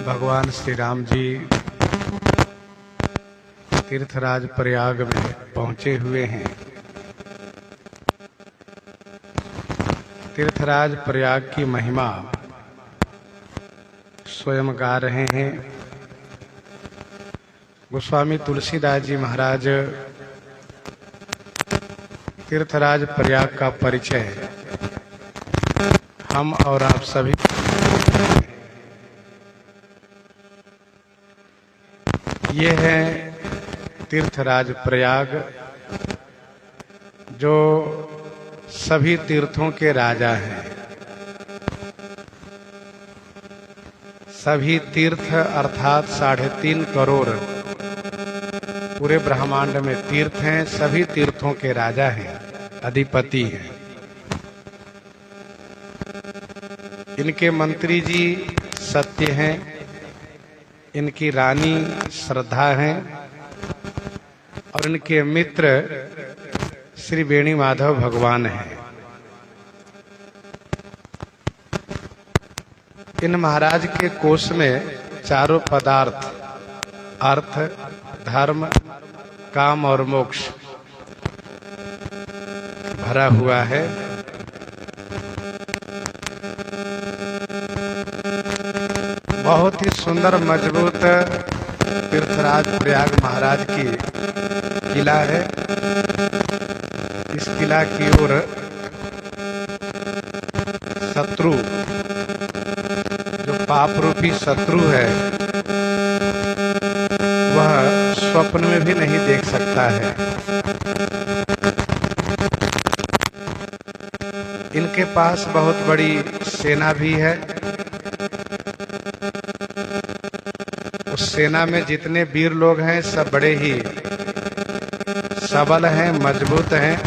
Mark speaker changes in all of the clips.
Speaker 1: भगवान श्री राम जी तीर्थराज प्रयाग में पहुंचे हुए हैं। तीर्थराज प्रयाग की महिमा स्वयं गा रहे हैं। गोस्वामी तुलसीदास जी महाराज तीर्थराज प्रयाग का परिचय हम और आप सभी ये है तीर्थराज प्रयाग, जो सभी तीर्थों के राजा हैं। सभी तीर्थ अर्थात 3.5 करोड़ पूरे ब्रह्मांड में तीर्थ हैं। सभी तीर्थों के राजा हैं, अधिपति हैं। इनके मंत्री जी सत्य हैं, इनकी रानी श्रद्धा हैं और इनके मित्र श्री वेणी माधव भगवान हैं। इन महाराज के कोष में चारों पदार्थ अर्थ, धर्म, काम और मोक्ष भरा हुआ है। बहुत ही सुंदर मजबूत तीर्थराज प्रयाग महाराज की किला है। इस किला की ओर शत्रु, जो पाप रूपी शत्रु है, वह स्वप्न में भी नहीं देख सकता है। इनके पास बहुत बड़ी सेना भी है। उस सेना में जितने वीर लोग हैं सब बड़े ही सबल हैं, मजबूत हैं।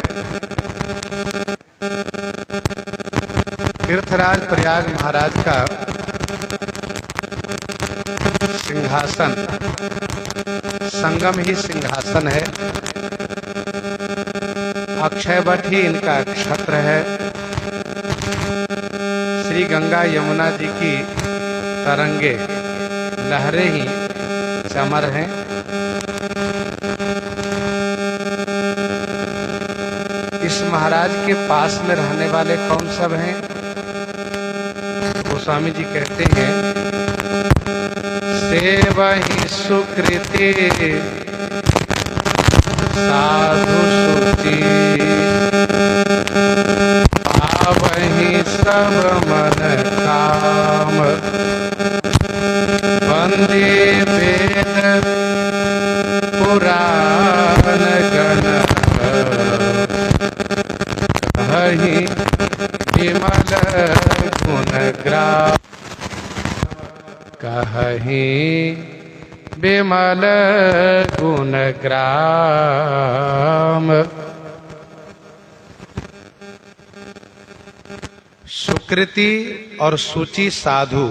Speaker 1: तीर्थराज प्रयाग महाराज का सिंहासन संगम ही सिंहासन है। अक्षय वट ही इनका क्षत्र है। श्री गंगा यमुना जी की तरंगे लहरें ही चमर हैं। इस महाराज के पास में रहने वाले कौन सब हैं? गोस्वामी जी कहते हैं, सेवहि सुकृति साधु सुचि, पावहि सब मन काम, वंदे वेद पुराण गण, हहि विमल गुण ग्राम, कहहि विमल गुण ग्राम। सुकृति और सूची साधु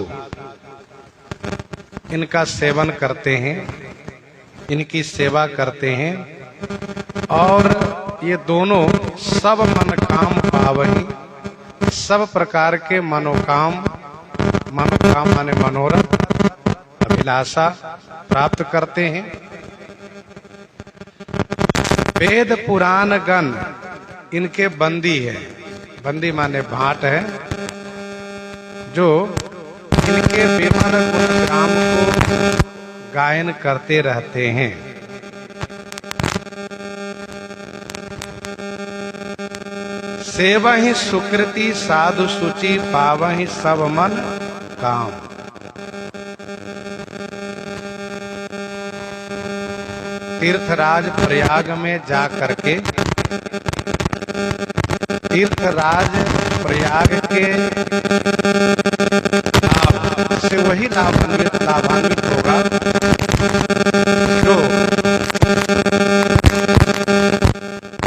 Speaker 1: इनका सेवन करते हैं, इनकी सेवा करते हैं और ये दोनों सब मन काम पावही, सब प्रकार के मनोकाम माने मनोरथ, अभिलाषा प्राप्त करते हैं। वेद पुराण गण इनके बंदी है। बंदी माने भाट है, जो इनके विमल गुणग्राम को गायन करते रहते हैं। सेवहि सुकृति साधु सुचि, पावहि सब मन काम। तीर्थराज प्रयाग में जा करके तीर्थराज प्रयाग के लाभ से वही लाभान्वित होगा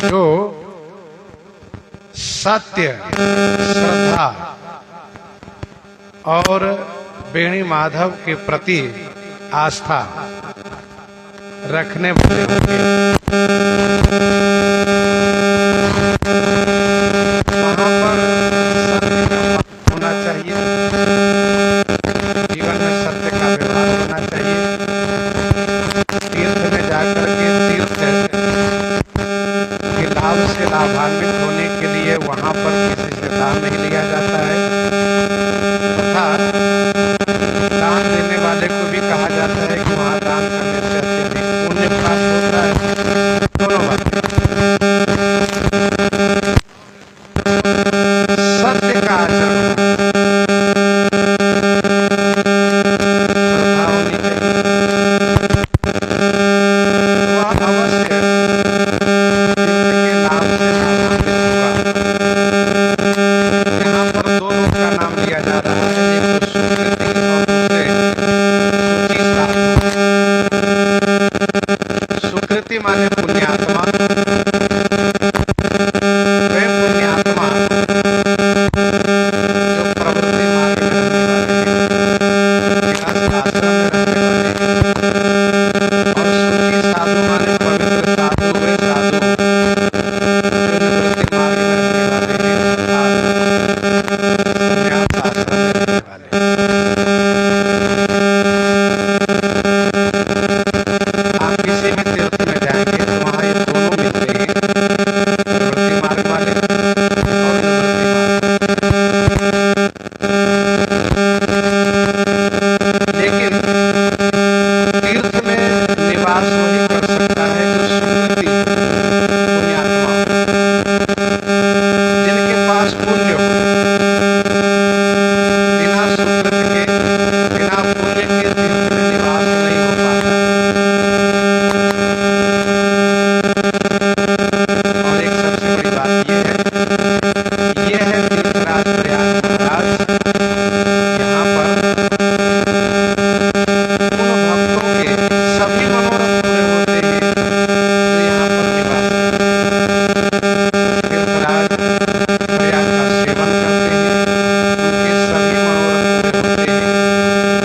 Speaker 1: जो सत्य, श्रद्धा और वेणी माधव के प्रति आस्था रखने वाले होंगे। वहां पर होना चाहिए। जीवन निवृत्ति माने पुण्यात्मा। वे पुण्यात्मा जो प्रवृत्ति मार्ग में रहने वाले हैं, गृहस्थ आश्रम में रहने वाले हैं, और सुखी साधु माने पवित्र साधु, वे साधु जो निवृत्ति मार्ग में रहने वाले हैं, संन्यास आश्रम में रहने वाले हैं। आप किसी भी तीर्थ में जाएंगे तो वहाँ ये दोनों मिलते हैं, निवृत्ति मार्ग वाले और निवृत्ति मार्ग। लेकिन तीर्थ में निवास वही कर सकता है जो सुकृति पुण्यात्मा हो, जिनके पास पुण्य हो। बिना सुकृत के, बिना पुण्य के तीर्थ में निवास नहीं हो पाता। और एक सबसे बड़ी बात ये है तीर्थराज प्रयाग महाराज। यहाँ पर उन भक्तों के सभी मनोरथ पूरे होते हैं जो यहाँ पर निवास करते हैं। तीर्थराज प्रयाग का सेवन करते हैं, उनके सभी मनोरथ पूरे होते हैं।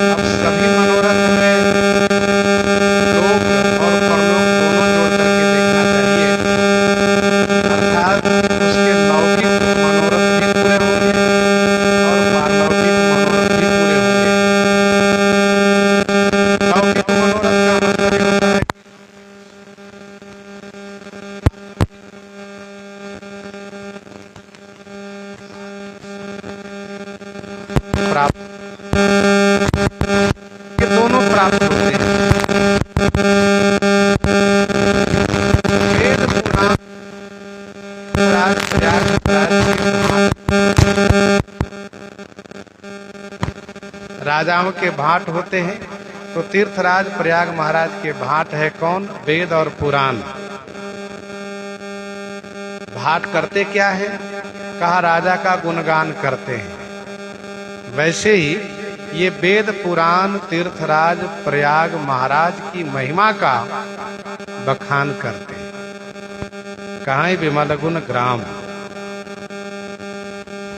Speaker 1: अब सभी मनोरथ में लोक और परलोक दोनों जोड़ करके देखना चाहिए, अर्थात उसके लौकिक मनोरथ भी पूरे होंगे और पारलौकिक मनोरथ भी पूरे होंगे। लौकिक मनोरथ का मतलब ये होता है प्राप्त, ये दोनों प्राप्त होते हैं। वेद पुराण राज प्रयाग राजाओं के भाट होते हैं, तो तीर्थराज प्रयाग महाराज के भाट है कौन? वेद और पुराण। भाट करते क्या है? कहा राजा का गुणगान करते हैं। वैसे ही ये वेद पुराण तीर्थराज प्रयाग महाराज की महिमा का बखान करते हैं। कहाँ विमल गुण ग्राम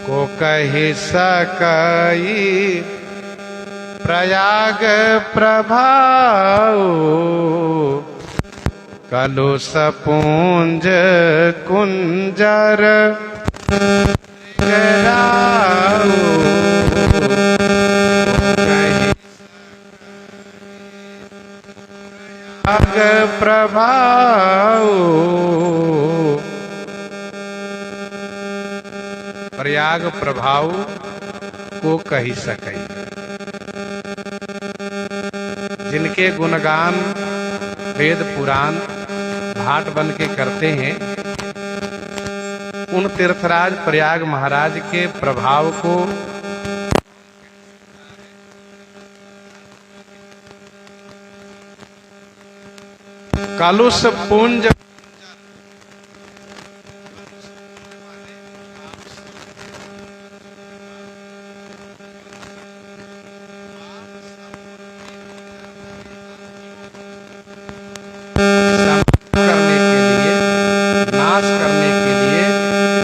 Speaker 1: को कहि सकई प्रयाग प्रभाव, कलुष पुंज कुंजर कराऊ। प्रयाग प्रभाव, प्रयाग प्रभाव को कही सके। जिनके गुणगान वेद पुराण भाट बन के करते हैं, उन तीर्थराज प्रयाग महाराज के प्रभाव को कलुष पुंज नाश करने के लिए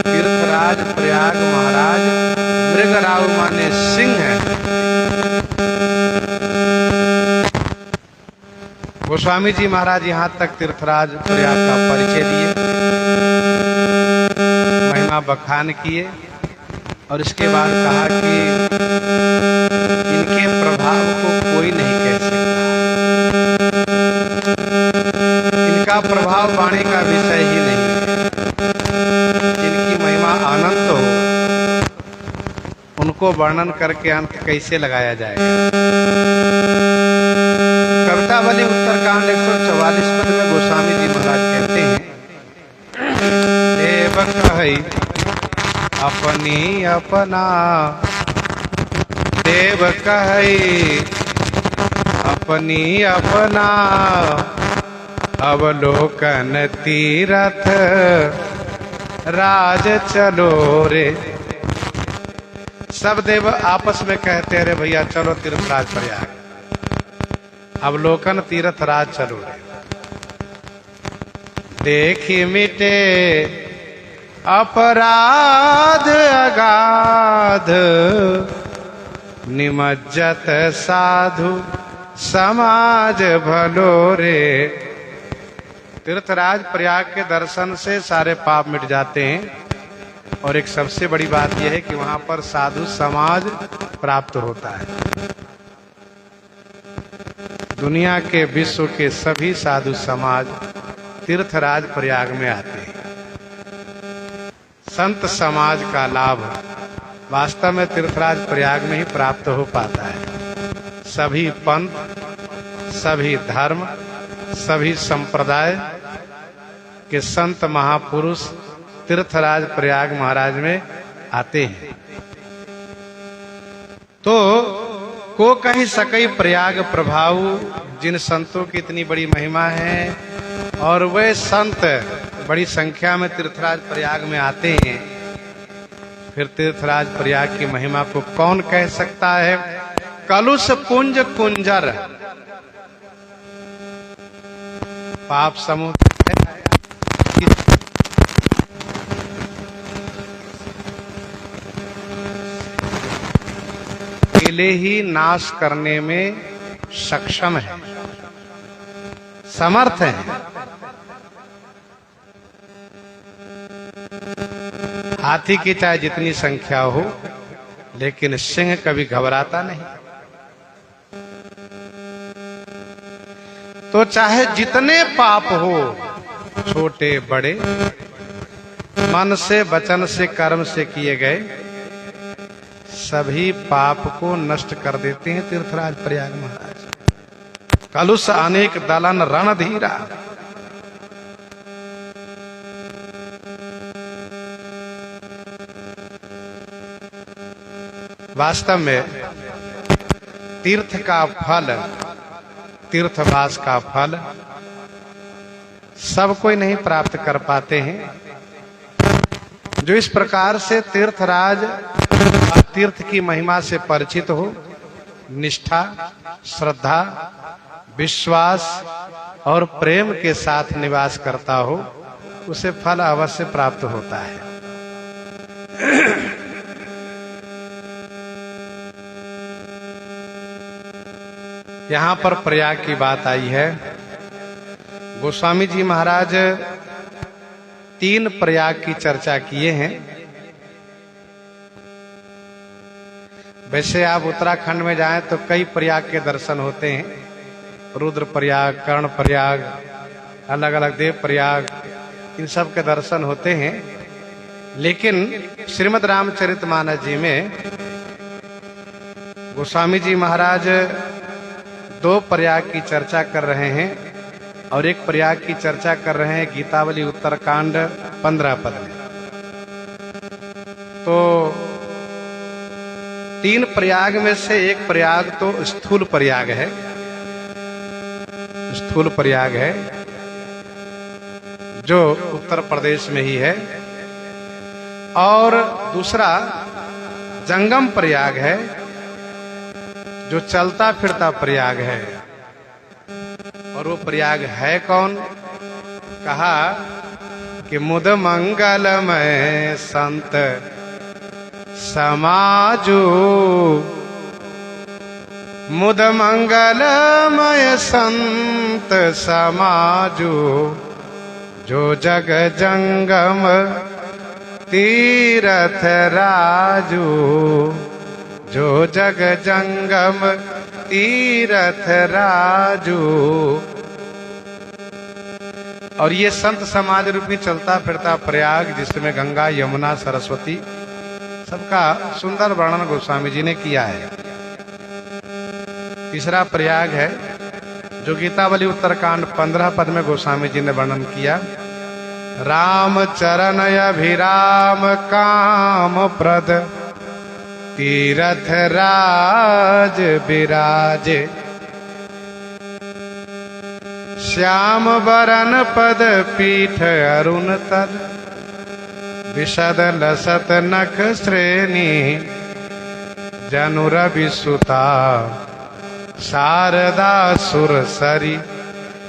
Speaker 1: तीर्थराज प्रयाग महाराज मृगराव माने सिंह है। गोस्वामी जी महाराज यहाँ तक तीर्थराज प्रयाग का परिचय दिए, महिमा बखान किए, और इसके बाद कहा कि इनके प्रभाव को कोई नहीं कह सकता। इनका प्रभाव वाणी का विषय ही नहीं है। जिनकी महिमा अनंत हो, उनको वर्णन करके अंत कैसे लगाया जाएगा। कवितावली उत्तरकांड 144 पद में गोस्वामी जी महाराज कहते हैं, देव कहि अपनी अपना, देव कहि अपनी अपना, अवलोकन तीरथ राज चलो रे। सब देव आपस में कहते हैं, रे भैया चलो तीर्थराज प्रयाग, अवलोकन तीर्थ राज चलो रे। देखी मिटे अपराध अगाध, निमज्जत साधु समाज भलो रे। तीर्थराज प्रयाग के दर्शन से सारे पाप मिट जाते हैं और एक सबसे बड़ी बात यह है कि वहां पर साधु समाज प्राप्त होता है। दुनिया के विश्व के सभी साधु समाज तीर्थराज प्रयाग में आते हैं। संत समाज का लाभ वास्तव में तीर्थराज प्रयाग में ही प्राप्त हो पाता है। सभी पंथ, सभी धर्म, सभी संप्रदाय के संत महापुरुष तीर्थराज प्रयाग महाराज में आते हैं। तो को कहीं सकई प्रयाग प्रभाव, जिन संतों की इतनी बड़ी महिमा है और वे संत बड़ी संख्या में तीर्थराज प्रयाग में आते हैं, फिर तीर्थराज प्रयाग की महिमा को कौन कह सकता है। कलुष कुंज कुंजर पाप समुद्र है, अकेले ही नाश करने में सक्षम है, समर्थ है। हाथी की चाहे जितनी संख्या हो, लेकिन सिंह कभी घबराता नहीं। तो चाहे जितने पाप हो, छोटे बड़े, मन से, वचन से, कर्म से किए गए, सभी पाप को नष्ट कर देते हैं तीर्थराज प्रयाग महाराज। कलुष अनेक दलन रणधीरा। वास्तव में तीर्थ का फल, तीर्थवास का फल सब कोई नहीं प्राप्त कर पाते हैं। जो इस प्रकार से तीर्थराज तीर्थ की महिमा से परिचित हो, निष्ठा, श्रद्धा, विश्वास और प्रेम के साथ निवास करता हो, उसे फल अवश्य प्राप्त होता है। यहां पर प्रयाग की बात आई है। गोस्वामी जी महाराज 3 प्रयाग की चर्चा किए हैं। वैसे आप उत्तराखंड में जाएं तो कई प्रयाग के दर्शन होते हैं। रुद्र प्रयाग, कर्ण प्रयाग, अलग अलग देव प्रयाग, इन सब के दर्शन होते हैं। लेकिन श्रीमद् रामचरितमानस जी में गोस्वामी जी महाराज 2 प्रयाग की चर्चा कर रहे हैं और एक प्रयाग की चर्चा कर रहे हैं गीतावली उत्तरकांड 15 पद में। तो 3 प्रयाग में से एक प्रयाग तो स्थूल प्रयाग है, स्थूल प्रयाग है जो उत्तर प्रदेश में ही है, और दूसरा जंगम प्रयाग है जो चलता फिरता प्रयाग है। और वो प्रयाग है कौन? कहा कि मुद मंगलमय संत समाजो, मुद मंगलमय संत समाजो, जो जग जंगम तीरथ राजू, जो जग जंगम तीरथ राजू। और ये संत समाज रूपी चलता फिरता प्रयाग, जिसमें गंगा, यमुना, सरस्वती, सबका सुंदर वर्णन गोस्वामी जी ने किया है। तीसरा प्रयाग है जो गीतावली उत्तरकांड 15 पद में गोस्वामी जी ने वर्णन किया। राम चरण अभिराम काम प्रद, तीरथ राज विराजे, श्याम बरन पद पीठ अरुण तल, विशद लसत नख श्रेणी, जनु रवि सुता, शारदा सुर सरी,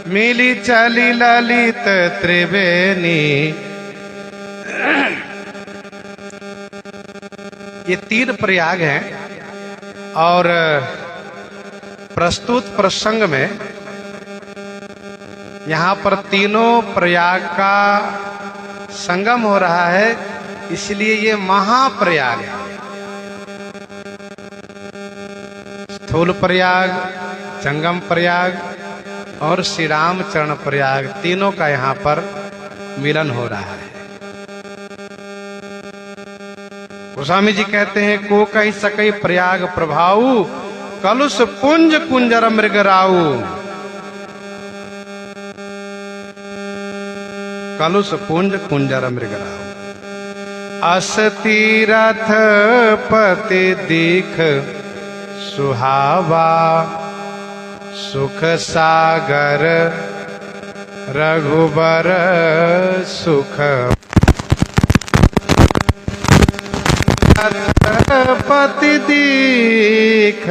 Speaker 1: मिली चली ललित त्रिवेणी। ये 3 प्रयाग हैं और प्रस्तुत प्रसंग में यहाँ पर तीनों प्रयाग का संगम हो रहा है, इसलिए ये महाप्रयाग है। स्थूल प्रयाग, जंगम प्रयाग और श्री रामचरण प्रयाग, तीनों का यहाँ पर मिलन हो रहा है। गोस्वामी जी कहते हैं, को कही सकई प्रयाग प्रभाऊ, कलुष पुंज कुंजर मृगराऊ। कलुष पुंज कुंजर मृगराऊ। अस तीरथ पति दीख सुहावा, सुख सागर रघुबर सुख। पति दीख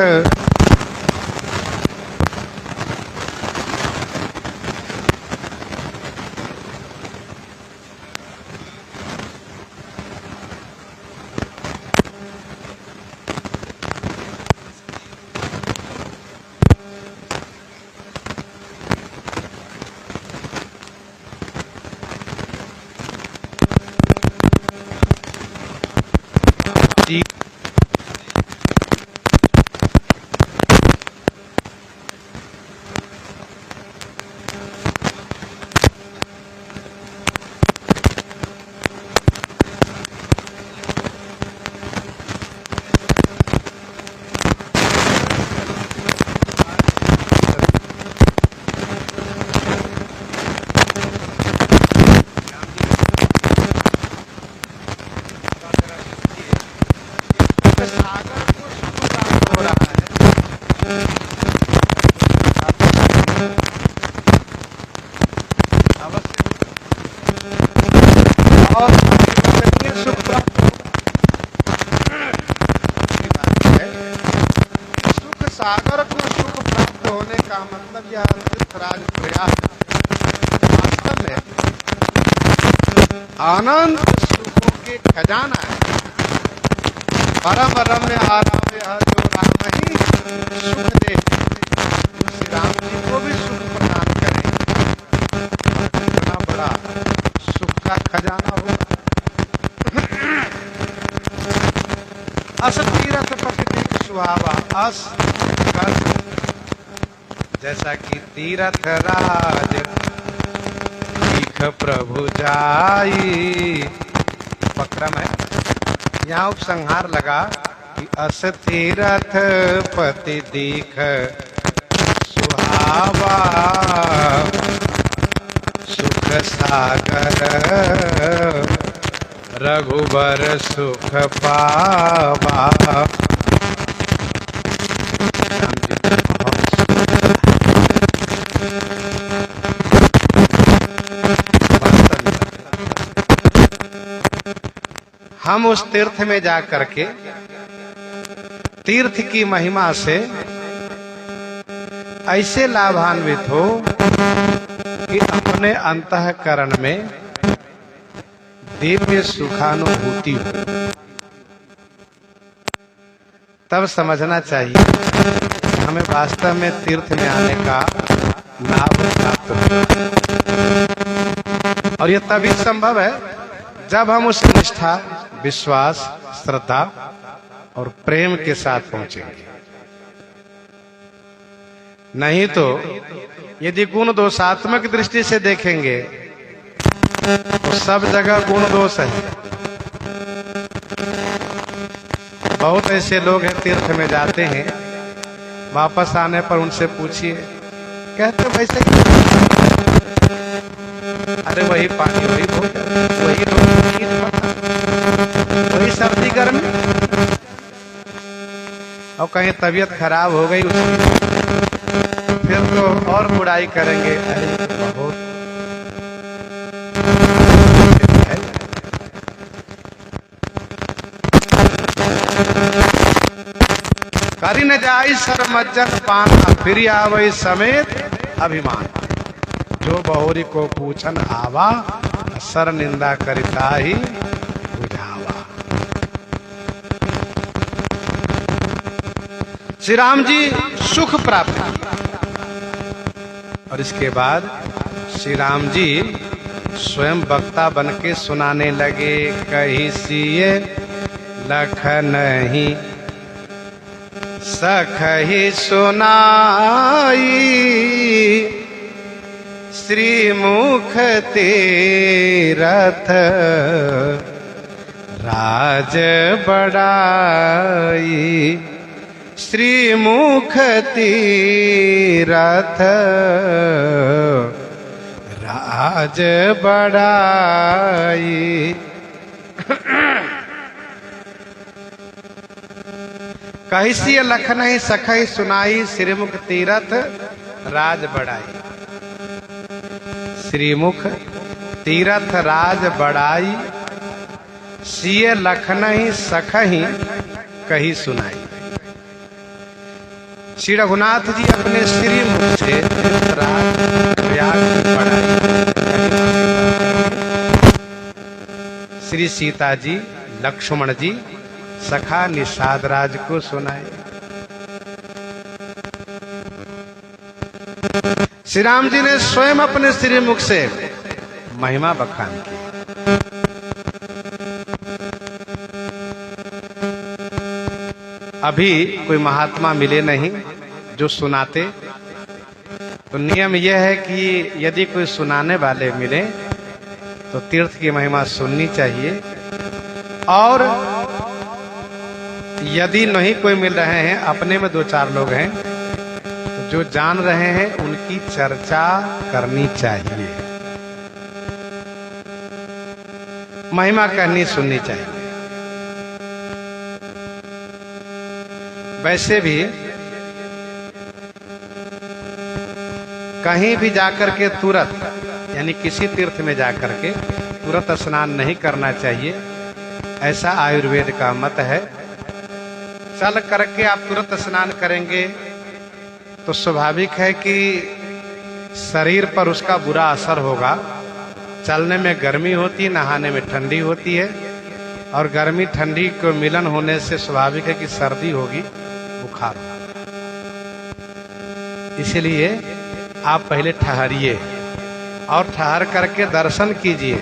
Speaker 1: सागर को सुख प्राप्त होने का मतलब यह तीर्थराज प्रयाग वास्तव में आनंद सुखों के खजाना है। परम रम्य आराम यह जो राम ही सुख दे, श्री राम जी को भी सुख प्रदान करें। इतना बड़ा सुख का खजाना होगा। अस तीरथ पति सुहावा। अस जैसा कि तीरथ राज दीख प्रभु जाई, उपक्रम है। यहाँ उपसंहार लगा कि अस तीरथ पति दीख सुहावा, सुख सागर रघुबर सुख पावा। हम उस तीर्थ में जा करके तीर्थ की महिमा से ऐसे लाभान्वित हो कि अपने अंतःकरण में दिव्य सुखानुभूति हो। तब समझना चाहिए हमें वास्तव में तीर्थ में आने का लाभ प्राप्त हो। और यह तभी संभव है जब हम उस निष्ठा, विश्वास, श्रद्धा और प्रेम के साथ पहुंचेंगे। नहीं तो यदि गुण दोषात्मक दृष्टि से देखेंगे तो सब जगह गुण दोष है। बहुत ऐसे लोग हैं तीर्थ में जाते हैं, वापस आने पर उनसे पूछिए, कहते वैसे अरे वही पानी, वही भोजन, वही वही सर्दी गर्मी, और कहीं तबीयत खराब हो गई उसकी फिर तो और बुराई करेंगे। अरे बहुत करी न जाई सरमज्जन पाना, फिर आवई समेत अभिमान। जो बहुरी को पूछन आवा, सर निंदा करता ही बुझावा। श्री राम जी सुख प्राप्त किए और इसके बाद श्री राम जी स्वयं वक्ता बन के सुनाने लगे। कही सिए लखन ही सखहि सुनाई, श्रीमुख तीरथ राज बढ़ाई, श्रीमुख तीरथ राज बढ़ाई। कहिसी लखन ही सखई सुनाई, श्रीमुख तीरथ राज बढ़ाई। श्रीमुख तीरथ राज बढ़ाई, सिय लखन ही सखही कही सुनाई। श्री रघुनाथ जी अपने श्रीमुख से तीर्थराज प्रयाग बढ़ाई। श्री सीता जी लक्ष्मण जी सखा निषाद राज को सुनाए। श्री राम जी ने स्वयं अपने श्रीमुख से महिमा बखान की। अभी कोई महात्मा मिले नहीं जो सुनाते, तो नियम यह है कि यदि कोई सुनाने वाले मिले तो तीर्थ की महिमा सुननी चाहिए, और यदि नहीं कोई मिल रहे हैं, अपने में 2-4 लोग हैं, तो जो जान रहे हैं उनकी चर्चा करनी चाहिए, महिमा कहनी सुननी चाहिए। वैसे भी कहीं भी जाकर के तुरंत, यानी किसी तीर्थ में जाकर के तुरंत स्नान नहीं करना चाहिए, ऐसा आयुर्वेद का मत है। चल करके आप तुरंत स्नान करेंगे तो स्वाभाविक है कि शरीर पर उसका बुरा असर होगा। चलने में गर्मी होती, नहाने में ठंडी होती है, और गर्मी ठंडी को मिलन होने से स्वाभाविक है कि सर्दी होगी, बुखार होगा। इसलिए आप पहले ठहरिए और ठहर करके दर्शन कीजिए।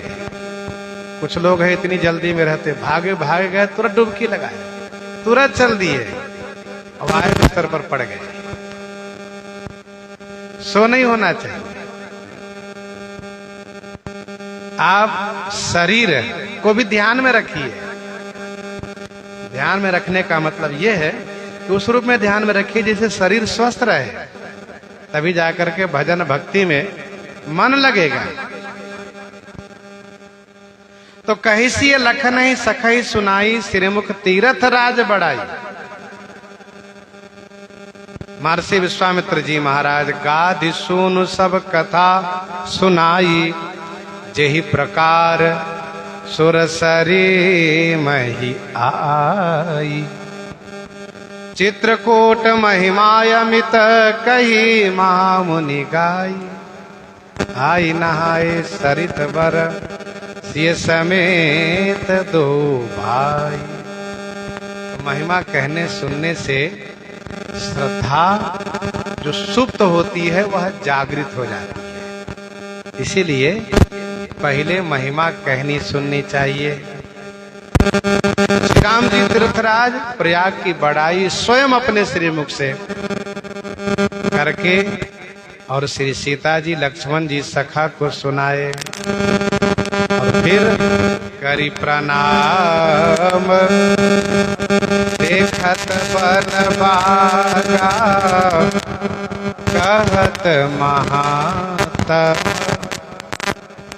Speaker 1: कुछ लोग हैं इतनी जल्दी में रहते, भागे भागे गए, तुरंत डुबकी लगाए, तुरंत चल दिए, अब आए बिस्तर पर पड़ गए। सो नहीं होना चाहिए। आप शरीर को भी ध्यान में रखिए। ध्यान में रखने का मतलब यह है कि उस रूप में ध्यान में रखिए जैसे शरीर स्वस्थ रहे, तभी जाकर के भजन भक्ति में मन लगेगा। तो कहिसी लखन ही सखई सुनाई, श्रीमुख तीरथ राज बढ़ाई। महर्षि विश्वामित्र जी महाराज गाधि सुनु सब कथा सुनाई, जेहि प्रकार सुरसरी मही आई। चित्रकूट महिमायमित कही महामुनि गाई, आई नहाए सरित बर सिय समेत 2 भाई। तो महिमा कहने सुनने से श्रद्धा जो सुप्त होती है वह जागृत हो जाती है। इसीलिए पहले महिमा कहनी सुननी चाहिए। श्री राम जी तीर्थराज प्रयाग की बड़ाई स्वयं अपने श्रीमुख से करके और श्री सीता जी लक्ष्मण जी सखा को सुनाए, और फिर करी प्रणाम देखत बन बागा, कहत महात्म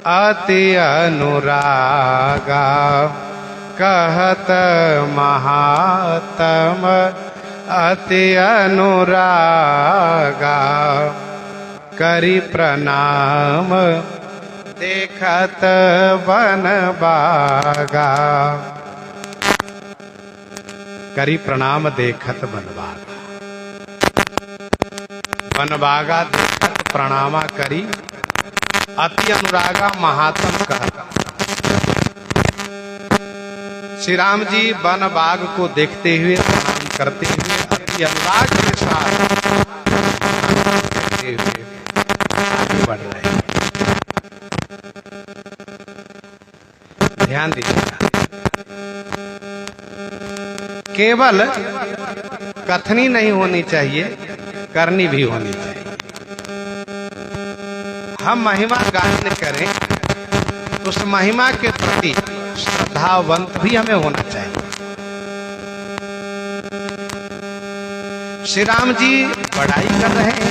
Speaker 1: अति अनुरागा। कहत महात्म अति अनुरागा, करी प्रणाम देखत बन बागा। करी प्रणाम देखत बन बागा, बन बागा देखत प्रणामा करी अति अनुरागा महात्म कहता। श्री राम जी वन बाग को देखते हुए, प्रणाम करते हुए, अति अनुराग के साथ देखते हुए आगे बढ़ रहे हैं। ध्यान दीजिएगा, केवल कथनी नहीं होनी चाहिए, करनी भी होनी चाहिए। हम महिमा गायन करें तो उस महिमा के प्रति श्रद्धावंत भी हमें होना चाहिए। श्री राम जी बड़ाई कर रहे हैं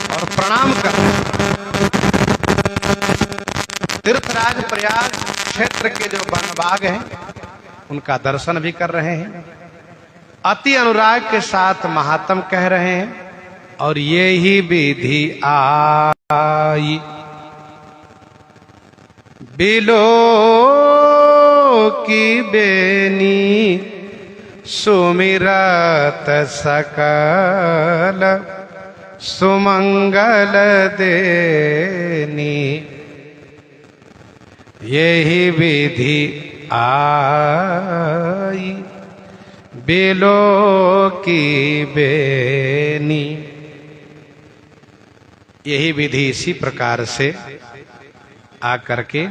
Speaker 1: और प्रणाम कर रहे हैं। तीर्थराज प्रयाग क्षेत्र के जो वनबाग हैं उनका दर्शन भी कर रहे हैं, अति अनुराग के साथ महात्म कह रहे हैं। और ये ही विधि आई बिलो की बेनी सुमिरत सकल सुमंगल देनी। यही विधि आई बिलो की बेनी। यही विधि इसी प्रकार से आकर के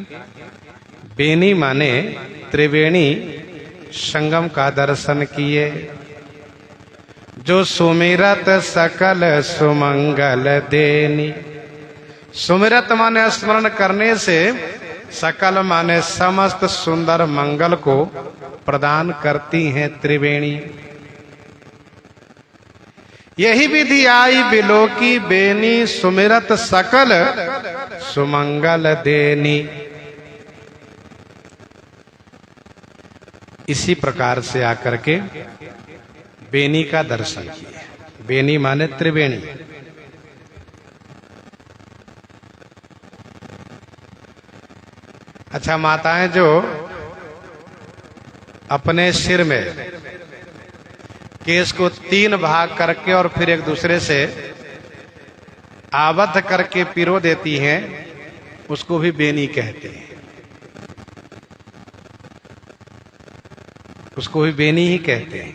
Speaker 1: बेनी माने त्रिवेणी संगम का दर्शन किए। जो सुमिरत सकल सुमंगल देनी। सुमिरत माने स्मरण करने से, सकल माने समस्त सुंदर मंगल को प्रदान करती हैं त्रिवेणी। यही विधि आई बिलो की बेनी सुमिरत सकल सुमंगल देनी। इसी प्रकार से आकर के बेनी का दर्शन किया। बेनी माने त्रिवेणी। अच्छा, माताएं जो अपने सिर में केस को 3 भाग करके और फिर एक दूसरे से आबद्ध करके पिरो देती हैं, उसको भी बेनी कहते हैं। उसको भी बेनी ही कहते हैं।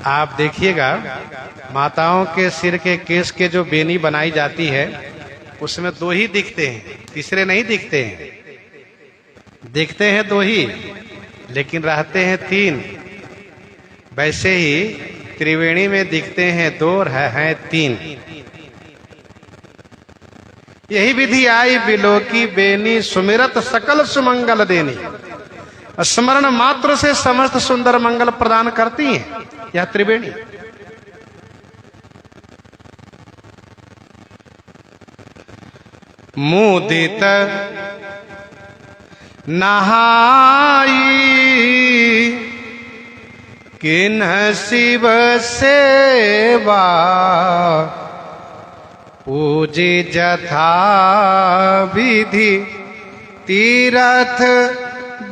Speaker 1: आप देखिएगा, माताओं के सिर के केस के जो बेनी बनाई जाती है उसमें 2 ही दिखते हैं, तीसरे नहीं दिखते हैं। दिखते हैं 2 ही, लेकिन रहते हैं 3। वैसे ही त्रिवेणी में दिखते हैं 2 और हैं 3। यही विधि आई बिलो की बेनी सुमिरत सकल सुमंगल देनी। स्मरण मात्र से समस्त सुंदर मंगल प्रदान करती हैं यह त्रिवेणी। मुदित नहाई किन्ह शिव सेवा पूजी जथा विधि तीरथ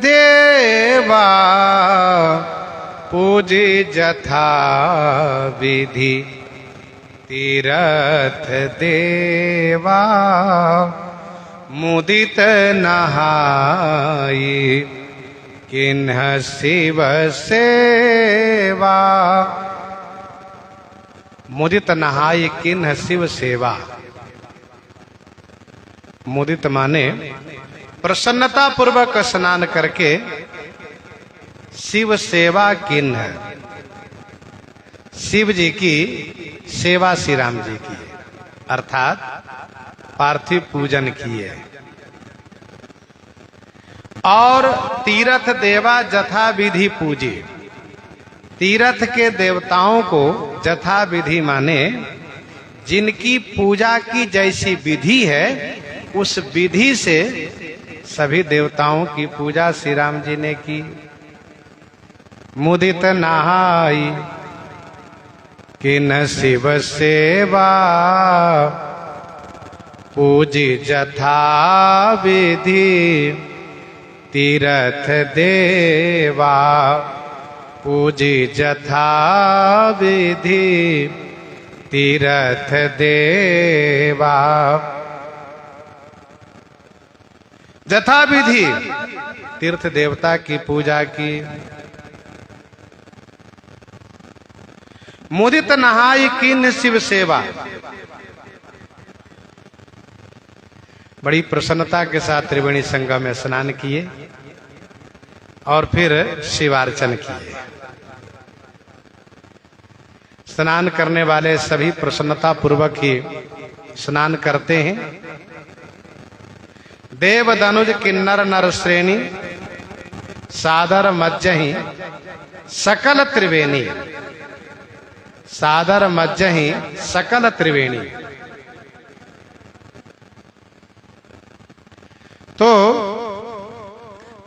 Speaker 1: देवा। पूजी जथा विधि तीरथ देवा। मुदित नहाई किन्ह शिव सेवा। मुदित नहाई किन्ह शिव सेवा। मुदित माने प्रसन्नता पूर्वक स्नान करके शिव सेवा किन्ह। शिव जी की सेवा श्री राम जी की, अर्थात पार्थिव पूजन किए। और तीर्थ देवा जथा विधि पूजे। तीर्थ के देवताओं को जथा विधि माने जिनकी पूजा की जैसी विधि है उस विधि से सभी देवताओं की पूजा श्री राम जी ने की। मुदित नहाई किन्ह शिव सेवा पूजी जथा विधि तीरथ देवा। पूजी जथा विधि तीरथ देवा। यथा विधि तीर्थ देवता की पूजा की। मुदित नहाई कीन शिव सेवा, बड़ी प्रसन्नता के साथ त्रिवेणी संगम में स्नान किए और फिर शिवार्चन किए। स्नान करने वाले सभी प्रसन्नता पूर्वक ही स्नान करते हैं। देव धनुज किन्नर नर श्रेणी सादर मज्जहि सकल त्रिवेणी, सादर मज्जहि सकल त्रिवेणी। तो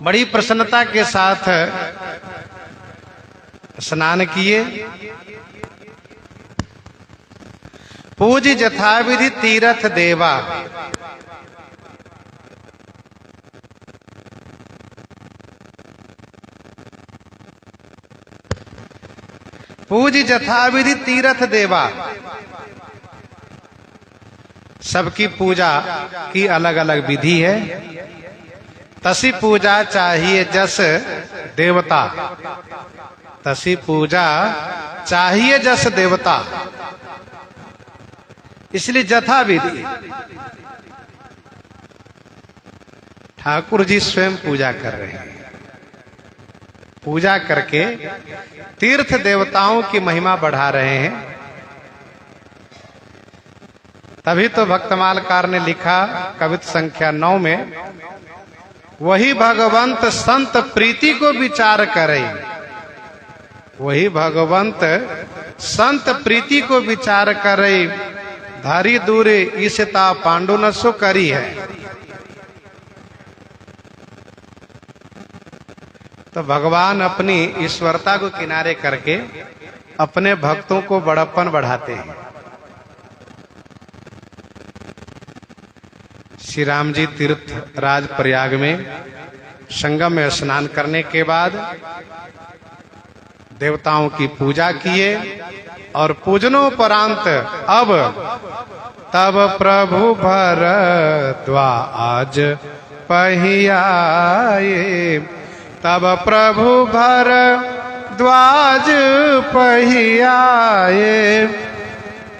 Speaker 1: बड़ी प्रसन्नता के साथ स्नान किए। पूज यथाविधि तीर्थ देवा, पूज यथाविधि तीर्थ देवा। सबकी पूजा की अलग अलग विधि है। तसी पूजा चाहिए जस देवता, तसी पूजा चाहिए जस देवता। इसलिए यथा विधि ठाकुर जी स्वयं पूजा कर रहे हैं। पूजा करके तीर्थ देवताओं की महिमा बढ़ा रहे हैं। तभी तो भक्तमालकार ने लिखा कविता संख्या 9 में, वही भगवंत संत प्रीति को विचार करे, वही भगवंत संत प्रीति को विचार करे, धारी दूरे ईशता पांडु न सो करी है। तो भगवान अपनी ईश्वरता को किनारे करके अपने भक्तों को बड़प्पन बढ़ाते हैं। श्री राम जी तीर्थ राज प्रयाग में संगम में स्नान करने के बाद देवताओं की पूजा किए और पूजनोपरांत अब तब प्रभु भरद्वाज पहियाए, तब प्रभु भरद्वाज पहियाए,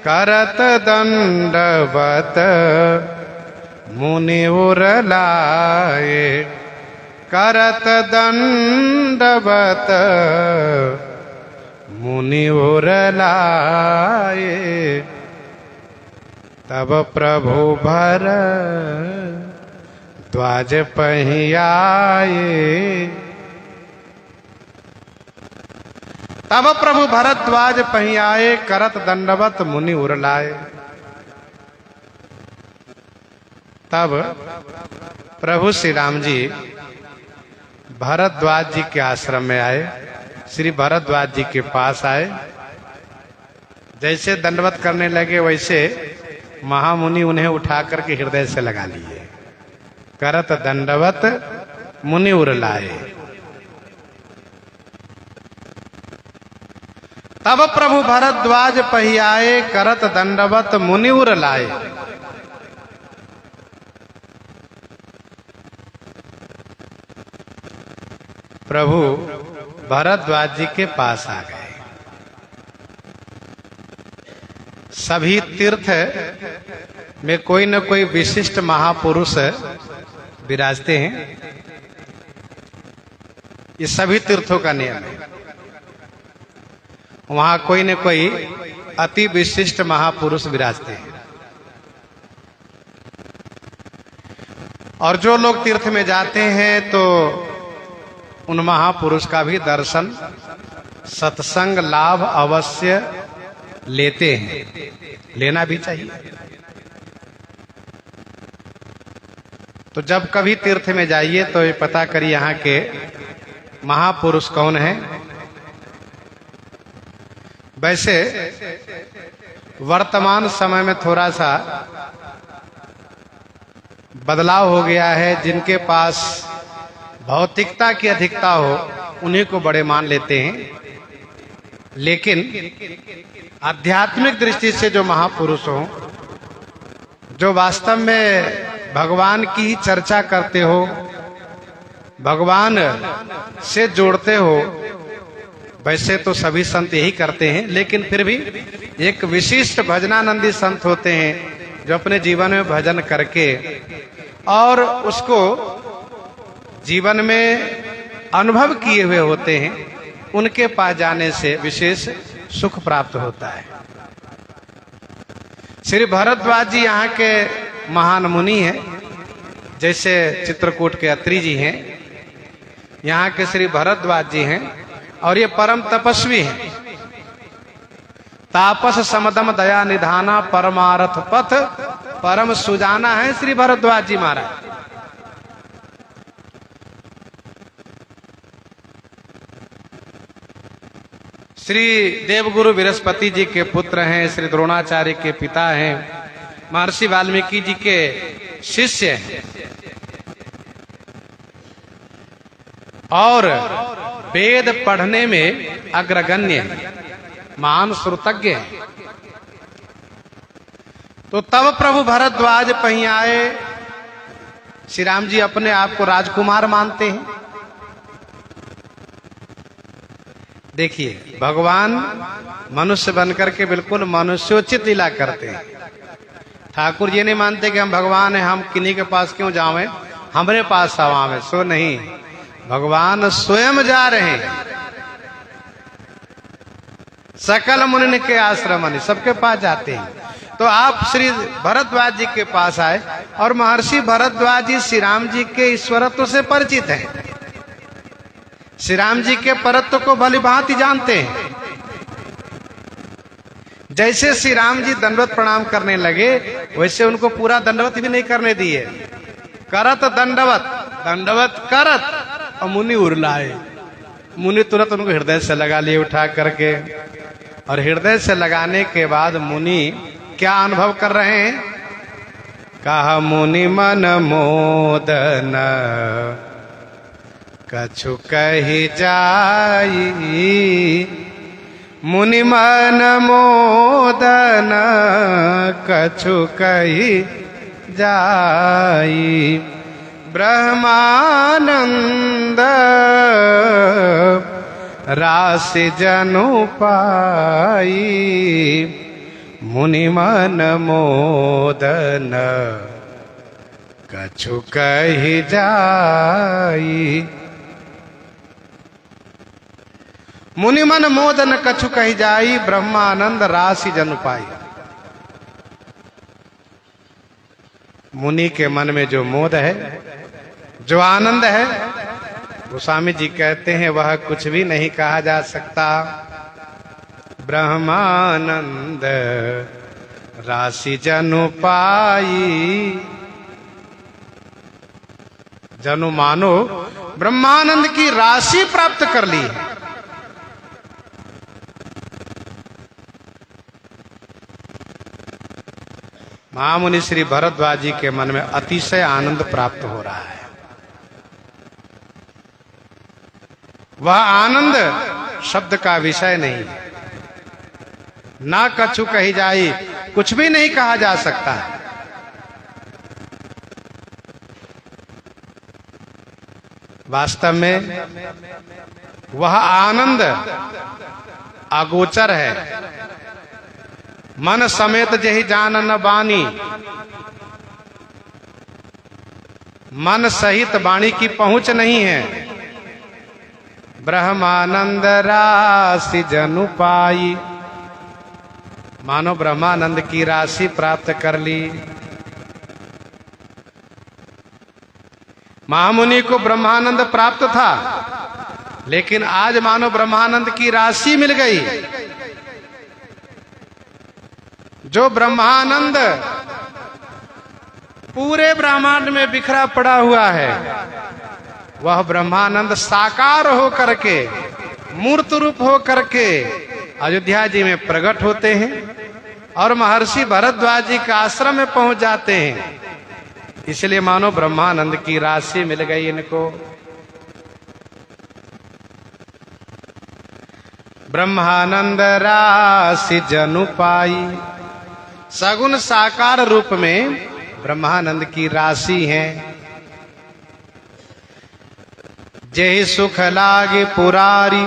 Speaker 1: करत दंडवत मुनि उरलाए, करत दंडवत मुनि उरलाए, तब प्रभु भरद्वाज पहियाए। तब प्रभु भरद्वाज पहियाए, करत दंडवत मुनि उरलाए। तब प्रभु श्री राम जी भरद्वाज जी के आश्रम में आए, श्री भरद्वाज जी के पास आए। जैसे दंडवत करने लगे वैसे महामुनि उन्हें उठा करके हृदय से लगा लिए। करत दंडवत मुनि उरलाए। तब प्रभु भरद्वाज पहियाए, करत दंडवत मुनि उरलाए। प्रभु भरद्वाज जी के पास आ गए। सभी तीर्थ में कोई न कोई विशिष्ट महापुरुष विराजते हैं। ये सभी तीर्थों का नियम है। वहां कोई न कोई अति विशिष्ट महापुरुष विराजते हैं। और जो लोग तीर्थ में जाते हैं तो उन महापुरुष का भी दर्शन सत्संग लाभ अवश्य लेते हैं, लेना भी चाहिए। तो जब कभी तीर्थ में जाइए तो ये पता करिए यहाँ के महापुरुष कौन है। वैसे वर्तमान समय में थोड़ा सा बदलाव हो गया है। जिनके पास भौतिकता की अधिकता हो उन्हीं को बड़े मान लेते हैं, लेकिन आध्यात्मिक दृष्टि से जो महापुरुष हों, जो वास्तव में भगवान की ही चर्चा करते हो, भगवान से जोड़ते हो। वैसे तो सभी संत यही करते हैं, लेकिन फिर भी एक विशिष्ट भजनानंदी संत होते हैं जो अपने जीवन में भजन करके और उसको जीवन में अनुभव किए हुए होते हैं, उनके पास जाने से विशेष सुख प्राप्त होता है। श्री भरद्वाज जी यहाँ के महान मुनि हैं, जैसे चित्रकूट के अत्रि जी हैं, यहाँ के श्री भरद्वाज जी हैं, और ये परम तपस्वी हैं। तापस समदम दया निधाना परमारथ पथ परम सुजाना है श्री भरद्वाज जी महाराज। श्री देवगुरु बृहस्पति जी के पुत्र हैं, श्री द्रोणाचार्य के पिता हैं, महर्षि वाल्मीकि जी के शिष्य हैं और वेद पढ़ने में अग्रगण्य हैं, महान श्रुतज्ञ हैं। तो तब प्रभु भरद्वाज पहीं आए। श्री राम जी अपने आप को राजकुमार मानते हैं। देखिए, भगवान मनुष्य बनकर के बिल्कुल मनुष्योचित लीला करते हैं। ठाकुर जी नहीं मानते कि हम भगवान हैं, हम किन्हीं के पास क्यों जावें, हमारे पास आवावें। सो नहीं, भगवान स्वयं जा रहे हैं। सकल मुनि के आश्रम, सबके पास जाते हैं। तो आप श्री भरद्वाज जी के पास आए और महर्षि भरद्वाज जी श्री राम जी के ईश्वरत्व से परिचित हैं, श्री राम जी के परत्व को भली भांति जानते हैं। जैसे श्री राम जी दंडवत प्रणाम करने लगे, वैसे उनको पूरा दंडवत भी नहीं करने दिए। करत दंडवत, दंडवत करत, और मुनि उरलाए। मुनि तुरंत उनको हृदय से लगा लिए उठा करके, और हृदय से लगाने के बाद मुनि क्या अनुभव कर रहे हैं? कहा मुनि मन मोदन कछु कही जाई, मुनि मन मोदन कछु कही जाई, ब्रह्मानंद राशि जनु पाई, मुनि मन मोदन कछु कही जाई। मुनि मन मोदन कछु कही जाई, ब्रह्मानंद राशि जनु पाई। मुनि के मन में जो मोद है, जो आनंद है, गोस्वामी जी कहते हैं वह कुछ भी नहीं कहा जा सकता। ब्रह्मानंद राशि जनु पाई। जनु मानो ब्रह्मानंद की राशि प्राप्त कर ली है। महामुनि श्री भरद्वाज जी के मन में अतिशय आनंद प्राप्त हो रहा है। वह आनंद शब्द का विषय नहीं है, ना कछु कही जाई, कुछ भी नहीं कहा जा सकता। वास्तव में वह आनंद अगोचर है। मन समेत जहि जान न बानी, मन सहित वाणी की पहुंच नहीं है। ब्रह्मानंद राशि जनु पाई, मानो ब्रह्मानंद की राशि प्राप्त कर ली। महामुनि को ब्रह्मानंद प्राप्त था, लेकिन आज मानो ब्रह्मानंद की राशि मिल गई। जो ब्रह्मानंद पूरे ब्रह्मांड में बिखरा पड़ा हुआ है, वह ब्रह्मानंद साकार हो करके, मूर्त रूप हो करके अयोध्या जी में प्रकट होते हैं और महर्षि भरद्वाज जी के आश्रम में पहुंच जाते हैं। इसलिए मानो ब्रह्मानंद की राशि मिल गई इनको। ब्रह्मानंद राशि जनु पाई, सगुण साकार रूप में ब्रह्मानंद की राशि हैं। जय सुख लागे पुरारी,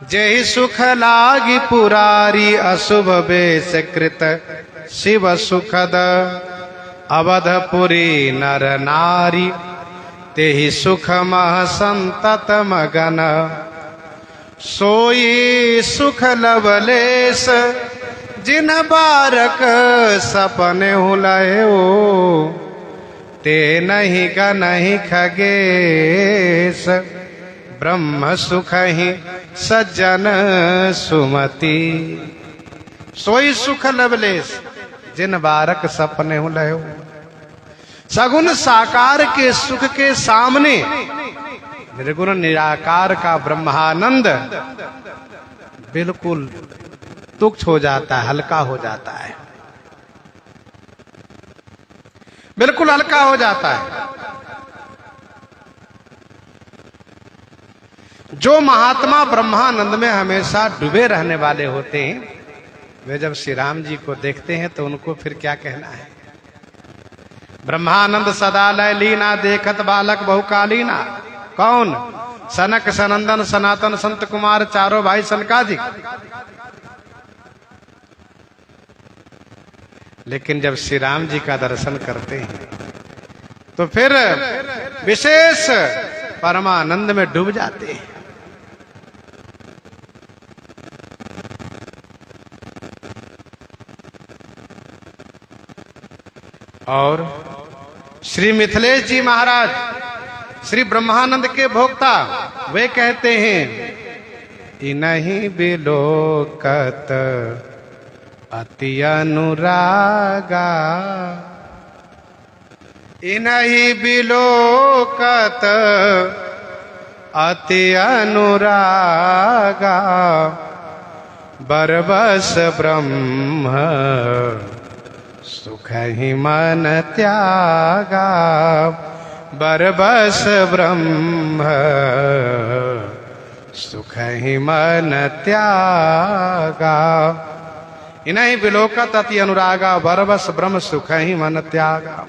Speaker 1: जय सुख लागी पुरारी, अशुभ बेश कृत शिव सुखद, अवधपुरी नर नारी, तेहि सुख मह संतत मगन, सोई सुख लवलेश, जिन बारक सपने हुलयो, ते नहीं गनहि खगेश, ब्रह्म सुख ही सज्जन सुमति। सोई सुख लवलेश, जिन बारक सपने हुलयो। सगुण साकार के सुख के सामने निर्गुण निराकार का ब्रह्मानंद बिल्कुल तुच्छ हो जाता है, हल्का हो जाता है, बिल्कुल हल्का हो जाता है। जो महात्मा ब्रह्मानंद में हमेशा डूबे रहने वाले होते हैं, वे जब श्री राम जी को देखते हैं तो उनको फिर क्या कहना है। ब्रह्मानंद सदा लय लीना, देखत बालक बहुकालीना। कौन? सनक सनंदन सनातन संत कुमार, चारों भाई सनकादिक। लेकिन जब श्री राम जी का दर्शन करते हैं तो फिर विशेष परमानंद में डूब जाते हैं। और श्री मिथिलेश जी महाराज, श्री ब्रह्मानंद के भोक्ता, वे कहते हैं, इनहि बिलोकत अति अनुरागा, इनहि बिलोकत अति अनुरागा, बरबस ब्रह्म सुख ही मन त्यागा, बरबस ब्रह्म सुख ही मन त्यागा, इन्हीं बिलोकत अति अनुरागा, बरबस ब्रह्म सुख ही मन त्यागा।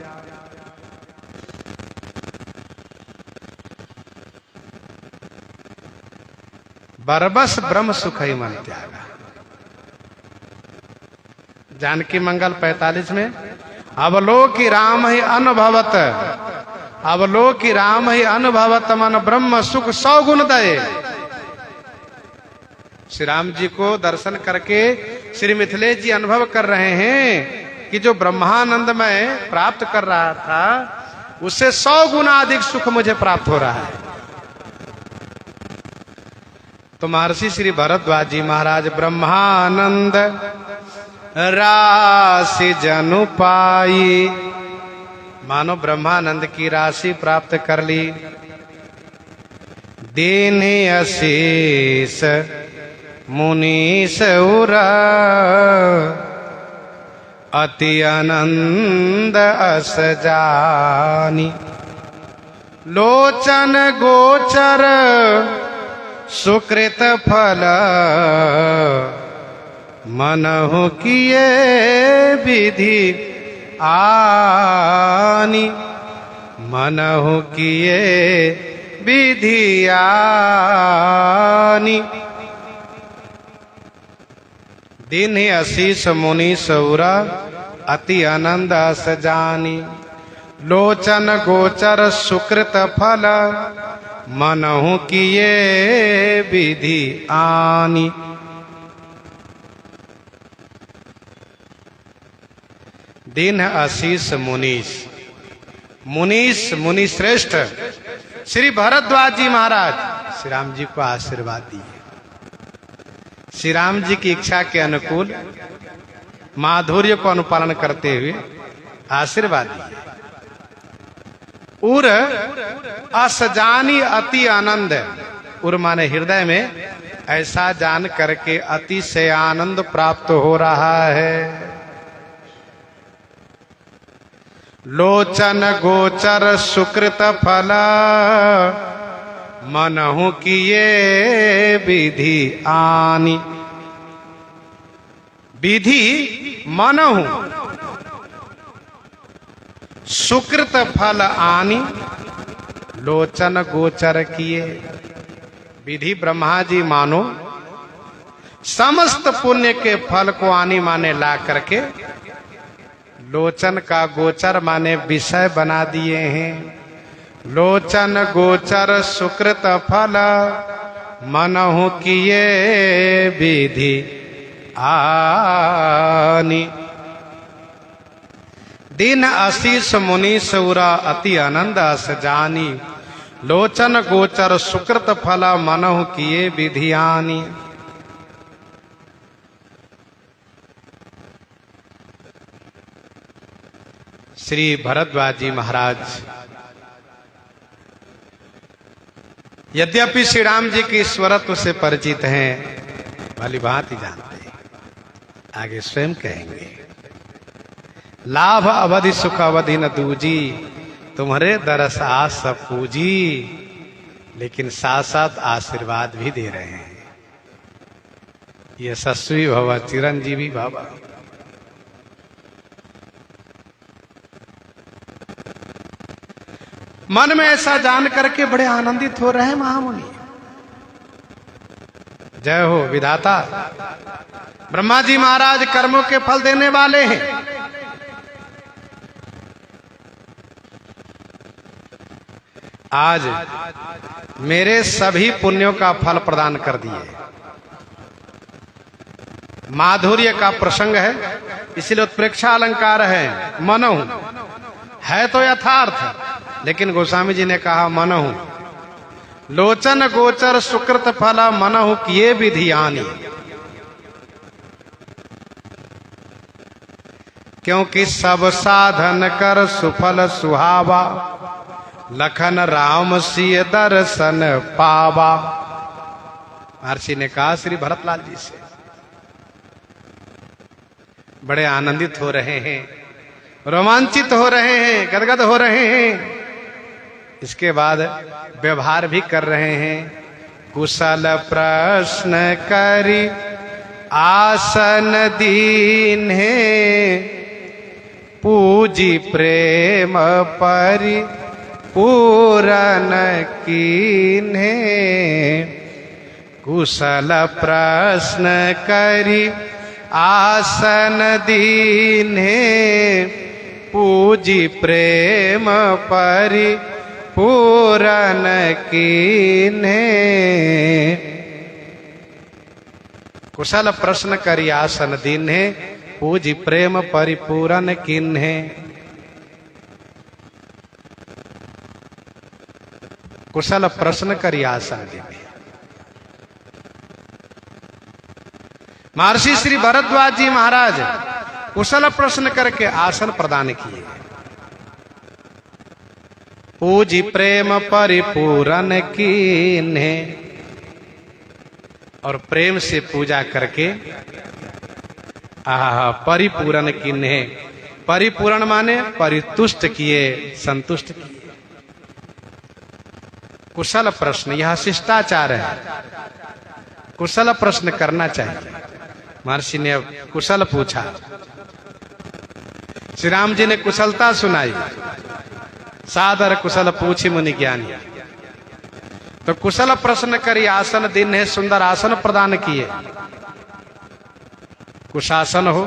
Speaker 1: बरबस ब्रह्म सुख ही मन त्यागा। जानकी मंगल 45 में, अवलोकि राम ही अनुभवत, अवलोकि राम ही अनुभवत, मन ब्रह्म सुख 100 गुण दये। श्री राम जी को दर्शन करके श्री मिथिलेश जी अनुभव कर रहे हैं कि जो ब्रह्मानंद में प्राप्त कर रहा था, उससे 100 गुना अधिक सुख मुझे प्राप्त हो रहा है। तो महर्षि श्री भरद्वाज जी महाराज, ब्रह्मानंद राशि जनु पाई, मानो ब्रह्मानंद की राशि प्राप्त कर ली। दीन आशीष मुनीश उरा, अति आनंद अस जानी, लोचन गोचर सुकृत फल, मनहु किए विधि आनी, मनहु किए विधि आनी। दिन आशीष मुनि सौरा, अति आनंद अस जानी, लोचन गोचर सुकृत फल, मनहु किए विधि आनी। दिन आशीष मुनीश, मुनीश मुनि श्रेष्ठ श्री भरद्वाज जी महाराज श्री राम जी को आशीर्वाद दिए। श्री राम जी की इच्छा के अनुकूल माधुर्य को अनुपालन करते हुए आशीर्वाद दिए। उर असजानी अति आनंद, उर माने हृदय में ऐसा जान करके अति से आनंद प्राप्त हो रहा है। लोचन गोचर सुकृत फल, मनहु किए विधि आनी। विधि मनहु, सुकृत फल आनी लोचन गोचर किए। विधि ब्रह्मा जी मानो समस्त पुण्य के फल को आनी माने ला करके लोचन का गोचर माने विषय बना दिए हैं। लोचन गोचर सुकृत फल मनहु किए विधि आनी। दिन आशीष मुनि सौरा अति आनंद अस जानी। लोचन गोचर सुकृत फल मनहु किए विधि आनी। श्री भरद्वाज जी महाराज यद्यपि श्री राम जी की ईश्वरत्व से परिचित हैं, भली भांति जानते हैं, आगे स्वयं कहेंगे। लाभ अवधि सुख अवधि न दूजी, तुम्हारे दरस आस सब पूजी। लेकिन साथ साथ आशीर्वाद भी दे रहे हैं। ये यशस्वी भव चिरंजीवी भव। मन में ऐसा जान करके बड़े आनंदित हो रहे हैं महामुनि। जय हो विधाता। ब्रह्मा जी महाराज कर्मों के फल देने वाले हैं। आज मेरे सभी पुण्यों का फल प्रदान कर दिए। माधुर्य का प्रसंग है, इसलिए उत्प्रेक्षा अलंकार है। मनहु है तो यथार्थ, लेकिन गोस्वामी जी ने कहा मनहु। लोचन गोचर सुकृत फल मनहु किए विधि आनी। क्योंकि सब साधन कर सुफल सुहावा, लखन राम सिय दर्शन पावा। महर्षि ने कहा श्री भरतलाल जी से, बड़े आनंदित हो रहे हैं, रोमांचित हो रहे हैं, गदगद हो रहे हैं। इसके बाद व्यवहार भी कर रहे हैं। कुशल प्रश्न करी आसन दीन है, पूजी प्रेम परि पूरन कीन्हे। कुशल प्रश्न करी आसन दीन्हे, पूजी प्रेम परि पूरन कीन्हे। कुशल प्रश्न करी आसन दीन्हे, पूजी प्रेम परिपूरन कीन्हे। कुशल प्रश्न करी आसन दीन्हे। महर्षि श्री भरद्वाज जी महाराज कुशल प्रश्न करके आसन प्रदान किए। पूजी प्रेम परिपूरन कीन्हे, और प्रेम से पूजा करके परिपूरन कीन्हे। परिपूरण माने परितुष्ट किए, संतुष्ट किए। कुशल प्रश्न, यह शिष्टाचार है। कुशल प्रश्न करना चाहिए। महर्षि ने कुशल पूछा, श्री राम जी ने कुशलता सुनाई। सादर कुशल पूछी मुनि ज्ञानी। तो कुशल प्रश्न करी आसन दीन्हे, सुंदर आसन प्रदान किए। कुशासन हो,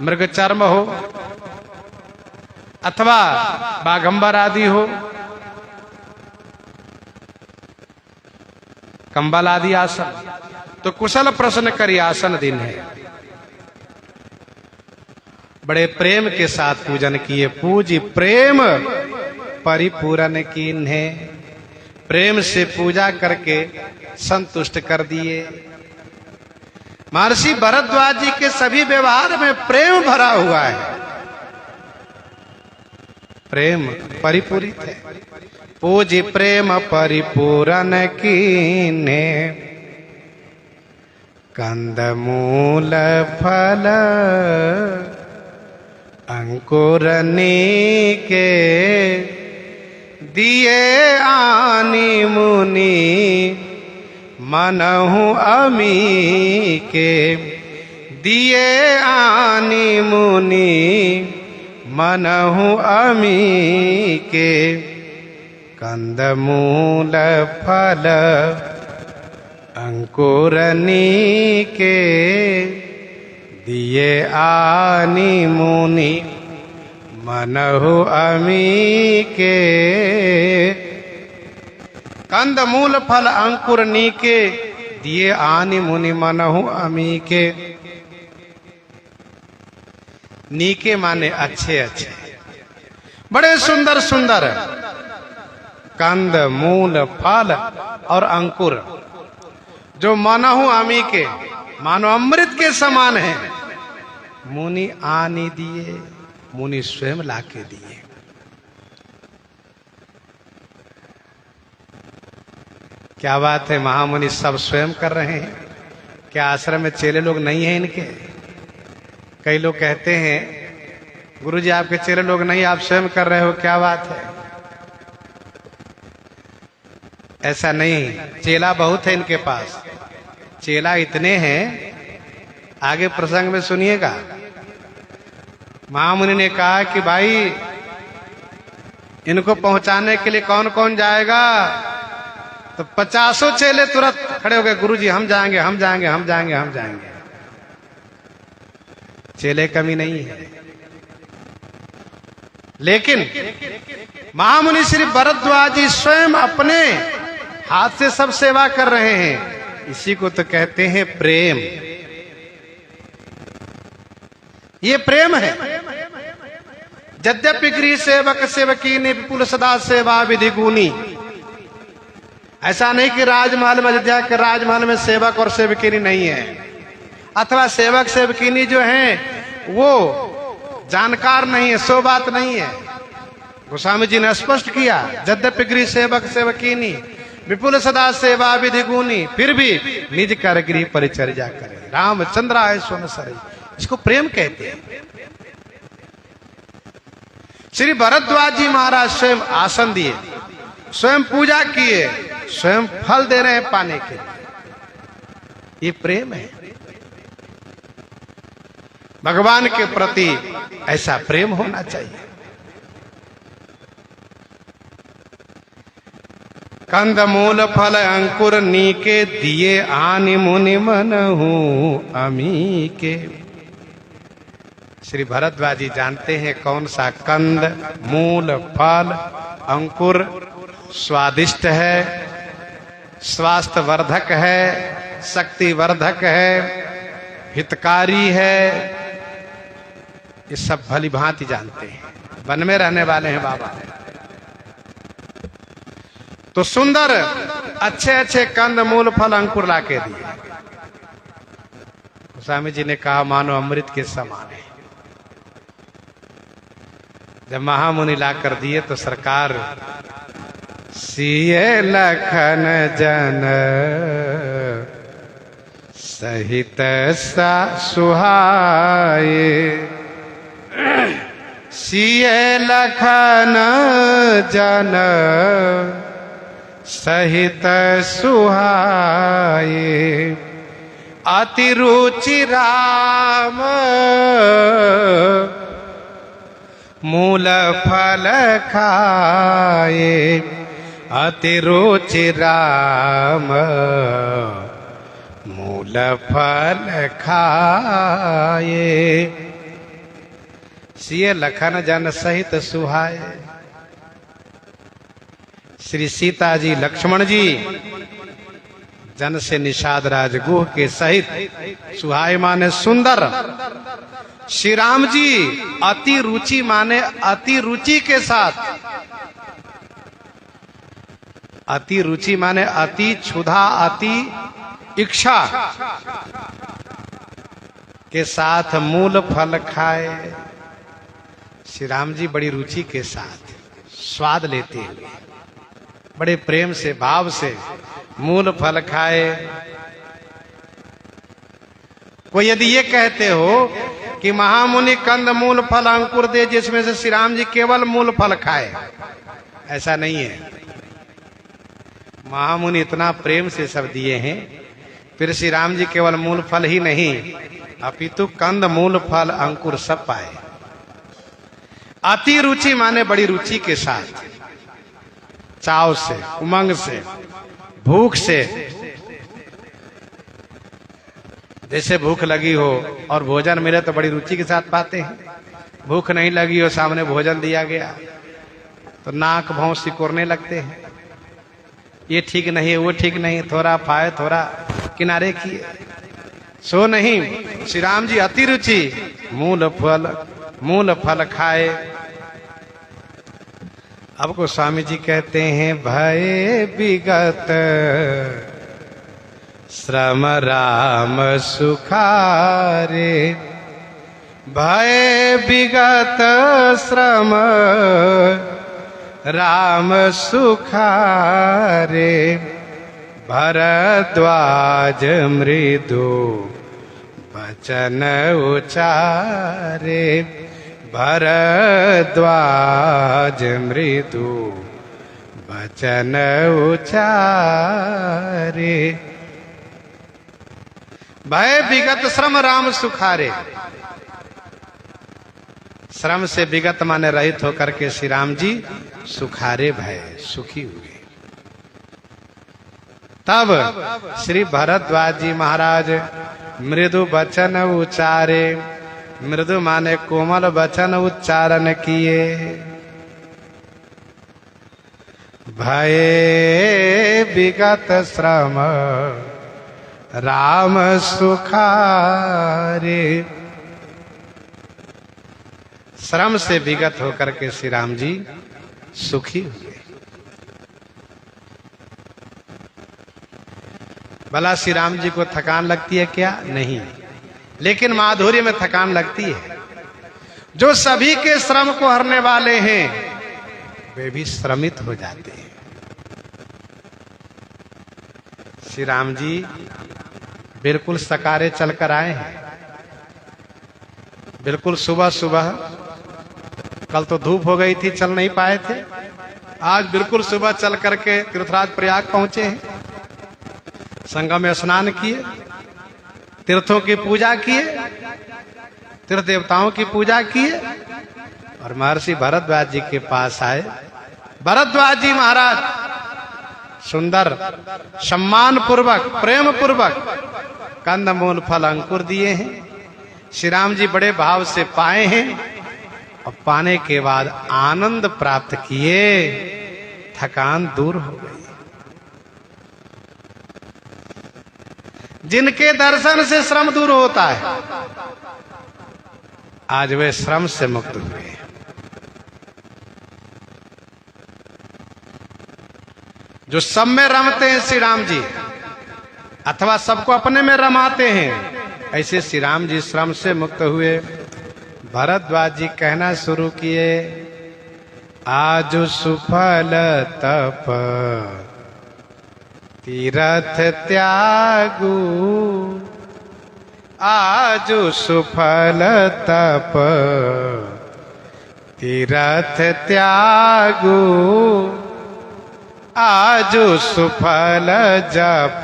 Speaker 1: मृग चर्म हो, अथवा बागंबर आदि हो, कंबल आदि आसन। तो कुशल प्रश्न करी आसन दीन्हे। बड़े प्रेम के साथ पूजन किए। पूजी प्रेम परिपूरन कीन्हे, प्रेम से पूजा करके संतुष्ट कर दिए। महर्षि भरद्वाज जी के सभी व्यवहार में प्रेम भरा हुआ है। प्रेम परिपूरित है। पूजी प्रेम परिपूरन कीन्हे, कंदमूल फल अंकुरनी के दिए आनी मुनि, मनहु अमी के दिए आनी मुनि, मनहु अमी के, कंद मूल फल अंकुरनी के, दिए आनी मुनि मनहु अमी के। कंद मूल फल अंकुर नीके, दिए आनी मुनि मनहु अमी के। नीके माने अच्छे अच्छे, बड़े सुंदर सुंदर कंद मूल फल और अंकुर जो मनहु अमी के, मानो अमृत के समान है, मुनि आनी दिए, मुनि स्वयं लाके दिए। क्या बात है, महामुनि सब स्वयं कर रहे हैं। क्या आश्रम में चेले लोग नहीं हैं इनके? कई लोग कहते हैं गुरुजी आपके चेले लोग नहीं, आप स्वयं कर रहे हो, क्या बात है। ऐसा नहीं, चेला बहुत है इनके पास। चेला इतने हैं, आगे प्रसंग में सुनिएगा। महामुनि ने कहा कि भाई इनको पहुंचाने के लिए कौन कौन जाएगा? तो 50 चेले तुरंत खड़े हो गए, गुरुजी हम जाएंगे, हम जाएंगे, हम जाएंगे, हम जाएंगे। चेले कमी नहीं है। लेकिन महामुनि श्री भरद्वाज जी स्वयं अपने हाथ से सब सेवा कर रहे हैं। इसी को तो कहते हैं प्रेम। ये प्रेम है। यद्यपि गृह सेवक सेवकीनी विपुल सदा सेवा विधि गुनी। ऐसा नहीं कि राजमहल में, अयोध्या के राजमहल में सेवक और सेवकीनी नहीं है, अथवा सेवक सेवकीनी जो हैं वो जानकार नहीं है, सो बात नहीं है। गोस्वामी जी ने स्पष्ट किया, यद्यपि गृह सेवक सेवकीनी विपुल सदा सेवा विधि गुनी, फिर भी निज कर गृह परिचर्या करे, रामचंद्र आए सुन सरे। इसको प्रेम कहते हैं। श्री भरद्वाज जी महाराज स्वयं आसन दिए, स्वयं पूजा किए, स्वयं फल दे रहे हैं पाने के लिए। ये प्रेम है। भगवान के प्रति ऐसा प्रेम होना चाहिए। कंद मूल फल अंकुर नीके, दिए आनि मुनि मनहु अमी के। श्री भरद्वाज जी जानते हैं कौन सा कंद मूल फल अंकुर स्वादिष्ट है, स्वास्थ्य वर्धक है, शक्ति वर्धक है, हितकारी है। ये सब भली भांति जानते हैं, वन में रहने वाले हैं बाबा। तो सुंदर अच्छे अच्छे कंद मूल फल अंकुर लाके दिए। गोस्वामी जी ने कहा मानो अमृत के समान है। जब महामुनि ला कर दिए तो सरकार सिए लखन जन सहित सा सुहाए, सिए लखन जन सहित सुहाए, अति रुचि राम मूल फल खाए, अति रुचि राम मूल फल खाए, सिए लखन जन सहित सुहाए। श्री सीता जी लक्ष्मण जी जन से निषाद राजगुह के सहित सुहाए माने सुंदर। श्री राम जी अति रुचि माने अति रुचि के साथ, अति रुचि माने अति क्षुधा अति इच्छा के साथ मूल फल खाए। श्री राम जी बड़ी रुचि के साथ स्वाद लेते हुए बड़े प्रेम से भाव से मूल फल खाए। कोई यदि ये कहते हो कि महामुनि कंद मूल फल अंकुर दे जिसमें से श्री राम जी केवल मूल फल खाए, ऐसा नहीं है। महामुनि इतना प्रेम से सब दिए हैं, फिर श्री राम जी केवल मूल फल ही नहीं अपितु कंद मूल फल अंकुर सब पाए। अति रुचि माने बड़ी रुचि के साथ, चाव से, उमंग से, भूख से। जैसे भूख लगी हो और भोजन मिले तो बड़ी रुचि के साथ पाते हैं। भूख नहीं लगी हो, सामने भोजन दिया गया तो नाक भौं सिकोड़ने लगते हैं, ये ठीक नहीं है, वो ठीक नहीं, थोड़ा पाए थोड़ा किनारे किए। सो नहीं, श्री राम जी अति रुचि, मूल फल खाए। अब को स्वामी जी कहते हैं, भय विगत श्रम राम सुखारे, भय विगत श्रम राम सुखारे, भरद्वाज मृदु वचन उचारे, भरद्वाज मृदु वचन उचारे, भय विगत श्रम राम सुखारे। श्रम से विगत माने रहित होकर के श्री राम जी सुखारे भय, सुखी हुए। तब श्री भरद्वाज जी महाराज मृदु वचन उचारे, मृदु माने कोमल वचन उच्चारण किए। भय विगत श्रम राम सुखारे, श्रम से विगत होकर के श्री राम जी सुखी हुए। भला श्री राम जी को थकान लगती है क्या? नहीं, लेकिन माधुर्य में थकान लगती है। जो सभी के श्रम को हरने वाले हैं वे भी श्रमित हो जाते हैं। श्री राम जी बिल्कुल सकारे चलकर आए हैं, बिल्कुल सुबह सुबह। कल तो धूप हो गई थी, चल नहीं पाए थे। आज बिल्कुल सुबह चल करके तीर्थराज प्रयाग पहुंचे हैं, संगम में स्नान किए, तीर्थों की पूजा किए, तीर्थ देवताओं की पूजा किए और महर्षि भरद्वाज जी के पास आए। भरद्वाज जी महाराज सुंदर सम्मान पूर्वक, प्रेम पूर्वक कंदमूल फल अंकुर दिए हैं। श्री राम जी बड़े भाव से पाए हैं और पाने के बाद आनंद प्राप्त किए, थकान दूर हो गई। जिनके दर्शन से श्रम दूर होता है, आज वे श्रम से मुक्त हुए। जो सब में रमते हैं श्री राम जी, अथवा सबको अपने में रमाते हैं, ऐसे श्री राम जी श्रम से मुक्त हुए। भरद्वाज जी कहना शुरू किए, आज सुफल तप तीरथ त्यागू, आज सुफल तप तीरथ त्यागू, आज सुफल जप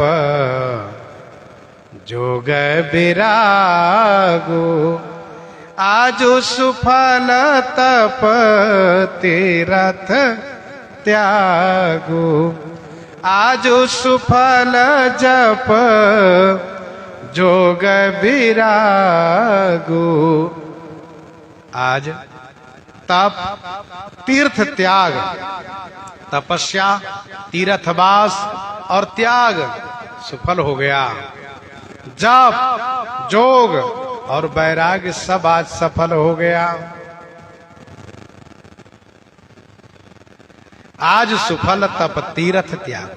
Speaker 1: जोग विरागो, आज सुफल तप तीरथ त्यागो, आज सुफल जप जोग विरागो। आज तप, तीर्थ त्याग, तपस्या, तीर्थवास और त्याग सफल हो गया। जप, जोग और वैराग्य सब आज सफल हो गया। आज सुफल तप तीर्थ त्याग।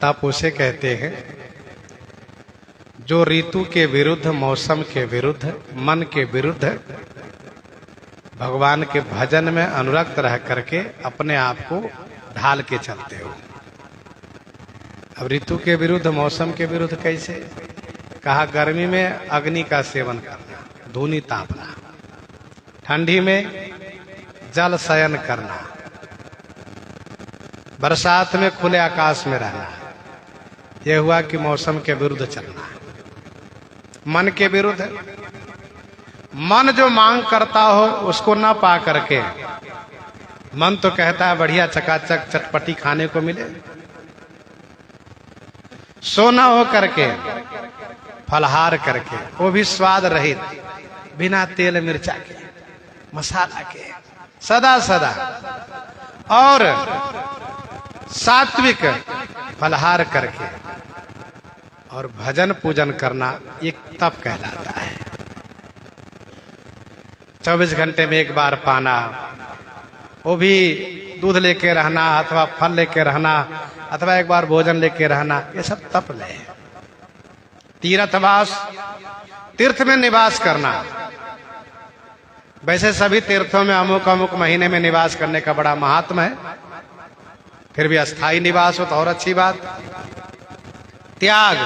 Speaker 1: तप उसे कहते हैं जो ऋतु के विरुद्ध, मौसम के विरुद्ध, मन के विरुद्ध भगवान के भजन में अनुरक्त रह करके अपने आप को ढाल के चलते हो। अब ऋतु के विरुद्ध, मौसम के विरुद्ध कैसे? कहा गर्मी में अग्नि का सेवन करना, धूनी तापना, ठंडी में जल शयन करना, बरसात में खुले आकाश में रहना। यह हुआ कि मौसम के विरुद्ध चलना। मन के विरुद्ध है। मन जो मांग करता हो उसको ना पा करके मन तो कहता है बढ़िया चकाचक चटपटी खाने को मिले। सोना हो करके, फलहार करके, वो भी स्वाद रहित, बिना तेल मिर्चा के, मसाला के, सदा सदा, और सात्विक फलहार करके और भजन पूजन करना एक तप कहलाता है। 24 घंटे में एक बार पाना, वो भी दूध लेके रहना अथवा फल लेके रहना अथवा एक बार भोजन लेके रहना, ये सब तप ले। तीर्थवास, तीर्थ में निवास करना। वैसे सभी तीर्थों में अमुक अमुक महीने में निवास करने का बड़ा महात्मा है, फिर भी अस्थाई निवास हो तो और अच्छी बात। त्याग,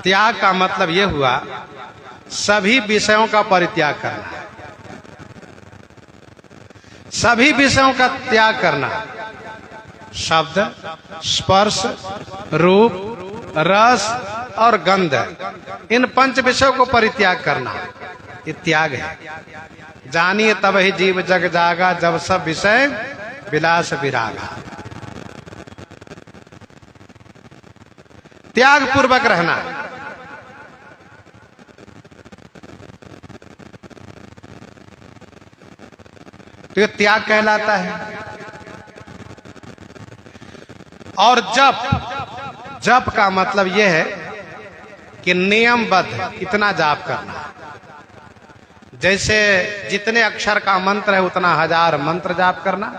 Speaker 1: त्याग का मतलब यह हुआ सभी विषयों का परित्याग करना, सभी विषयों का त्याग करना। शब्द, स्पर्श, रूप, रस और गंध, इन 5 विषयों को परित्याग करना, ये त्याग है। जानिए तब ही जीव जग जागा, जब सब विषय विलास विरागा। त्याग पूर्वक रहना। तो ये त्याग कहलाता है। और जप, जप का मतलब यह है कि नियमबद्ध इतना जाप करना। जैसे जितने अक्षर का मंत्र है उतना 1000 मंत्र जाप करना।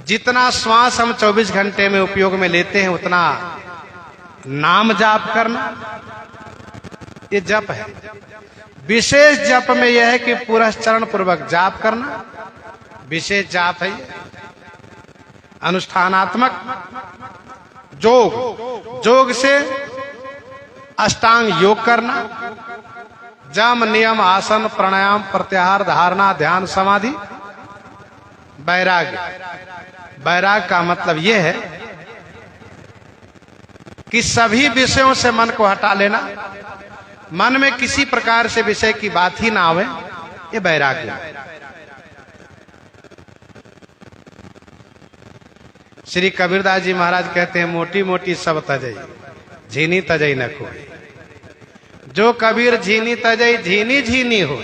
Speaker 1: जितना श्वास हम 24 घंटे में उपयोग में लेते हैं उतना नाम जाप करना, ये जप है। विशेष जप में यह है कि पुरस्चरण पूर्वक जाप करना, विशेष जाप है। अनुष्ठानात्मक योग, योग से अष्टांग योग करना, जम, नियम, आसन, प्राणायाम, प्रत्याहार, धारणा, ध्यान, समाधि। वैराग्य, वैराग का मतलब यह है कि सभी विषयों से मन को हटा लेना, मन में किसी प्रकार से विषय की बात ही ना आवे, ये वैराग्य है। श्री कबीरदास जी महाराज कहते हैं, मोटी मोटी सब तजई, झीनी तजई न कोई। जो कबीर झीनी तजई, झीनी झीनी हो।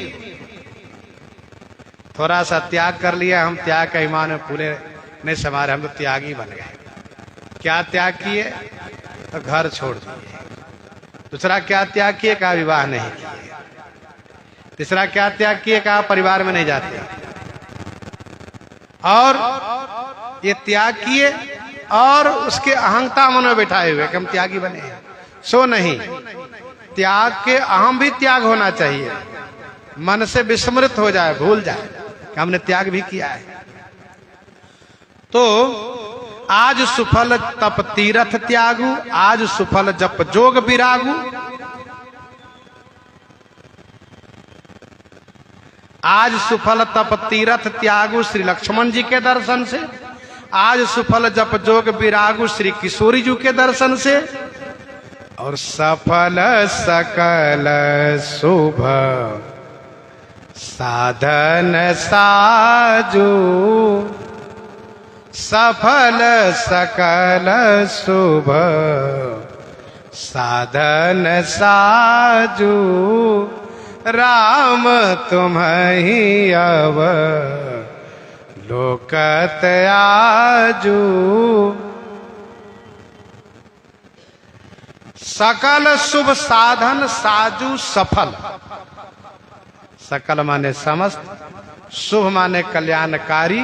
Speaker 1: थोड़ा सा त्याग कर लिया, हम त्याग का ईमान में पूरे नहीं समारे, हम तो त्यागी बन गए। क्या त्याग किए? तो घर छोड़ दिए। दूसरा क्या त्याग किए? कहा विवाह नहीं किए। तीसरा क्या त्याग किए? कहा परिवार में नहीं जाते। और ये त्याग किए और उसके अहंता मन में बैठाए हुए कि हम त्यागी बने। सो नहीं, त्याग के अहम भी त्याग होना चाहिए। मन से विस्मृत हो जाए, भूल जाए कि हमने त्याग भी किया है। तो आज सुफल तप तीरथ त्यागु, आज सुफल जप जोग विरागु। आज सुफल तप तीरथ त्यागु श्री लक्ष्मण जी के दर्शन से, आज सुफल जप जोग विरागु श्री किशोरी जी के दर्शन से, और सफल सकल शुभ साधन साजू, सफल सकल शुभ साधन साजू, राम तुम्हि अब लोकत आजू। सकल शुभ साधन साजू सफल। सकल माने समस्त, शुभ माने कल्याणकारी,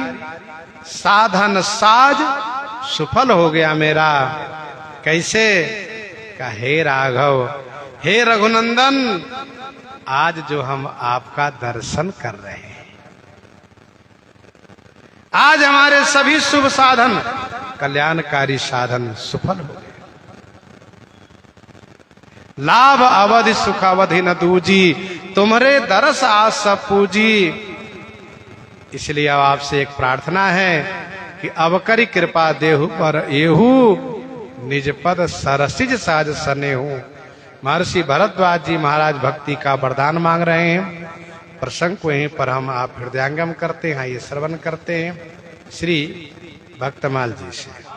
Speaker 1: साधन साज सुफल हो गया मेरा। कैसे? का हे राघव, हे रघुनंदन, आज जो हम आपका दर्शन कर रहे हैं, आज हमारे सभी शुभ साधन, कल्याणकारी साधन सुफल हो गए। लाभ अवधि सुख अवधि न दूजी, तुम्हारे दरस आस सब पूजी। इसलिए अब आपसे एक प्रार्थना है कि अब करी कृपा देहु पर एहू निज पद सरसिज साज सने हो। महर्षि भरद्वाज जी महाराज भक्ति का वरदान मांग रहे हैं। प्रसंग को यहीं पर हम आप हृदयांगम करते हैं, ये श्रवण करते हैं श्री भक्तमाल जी से।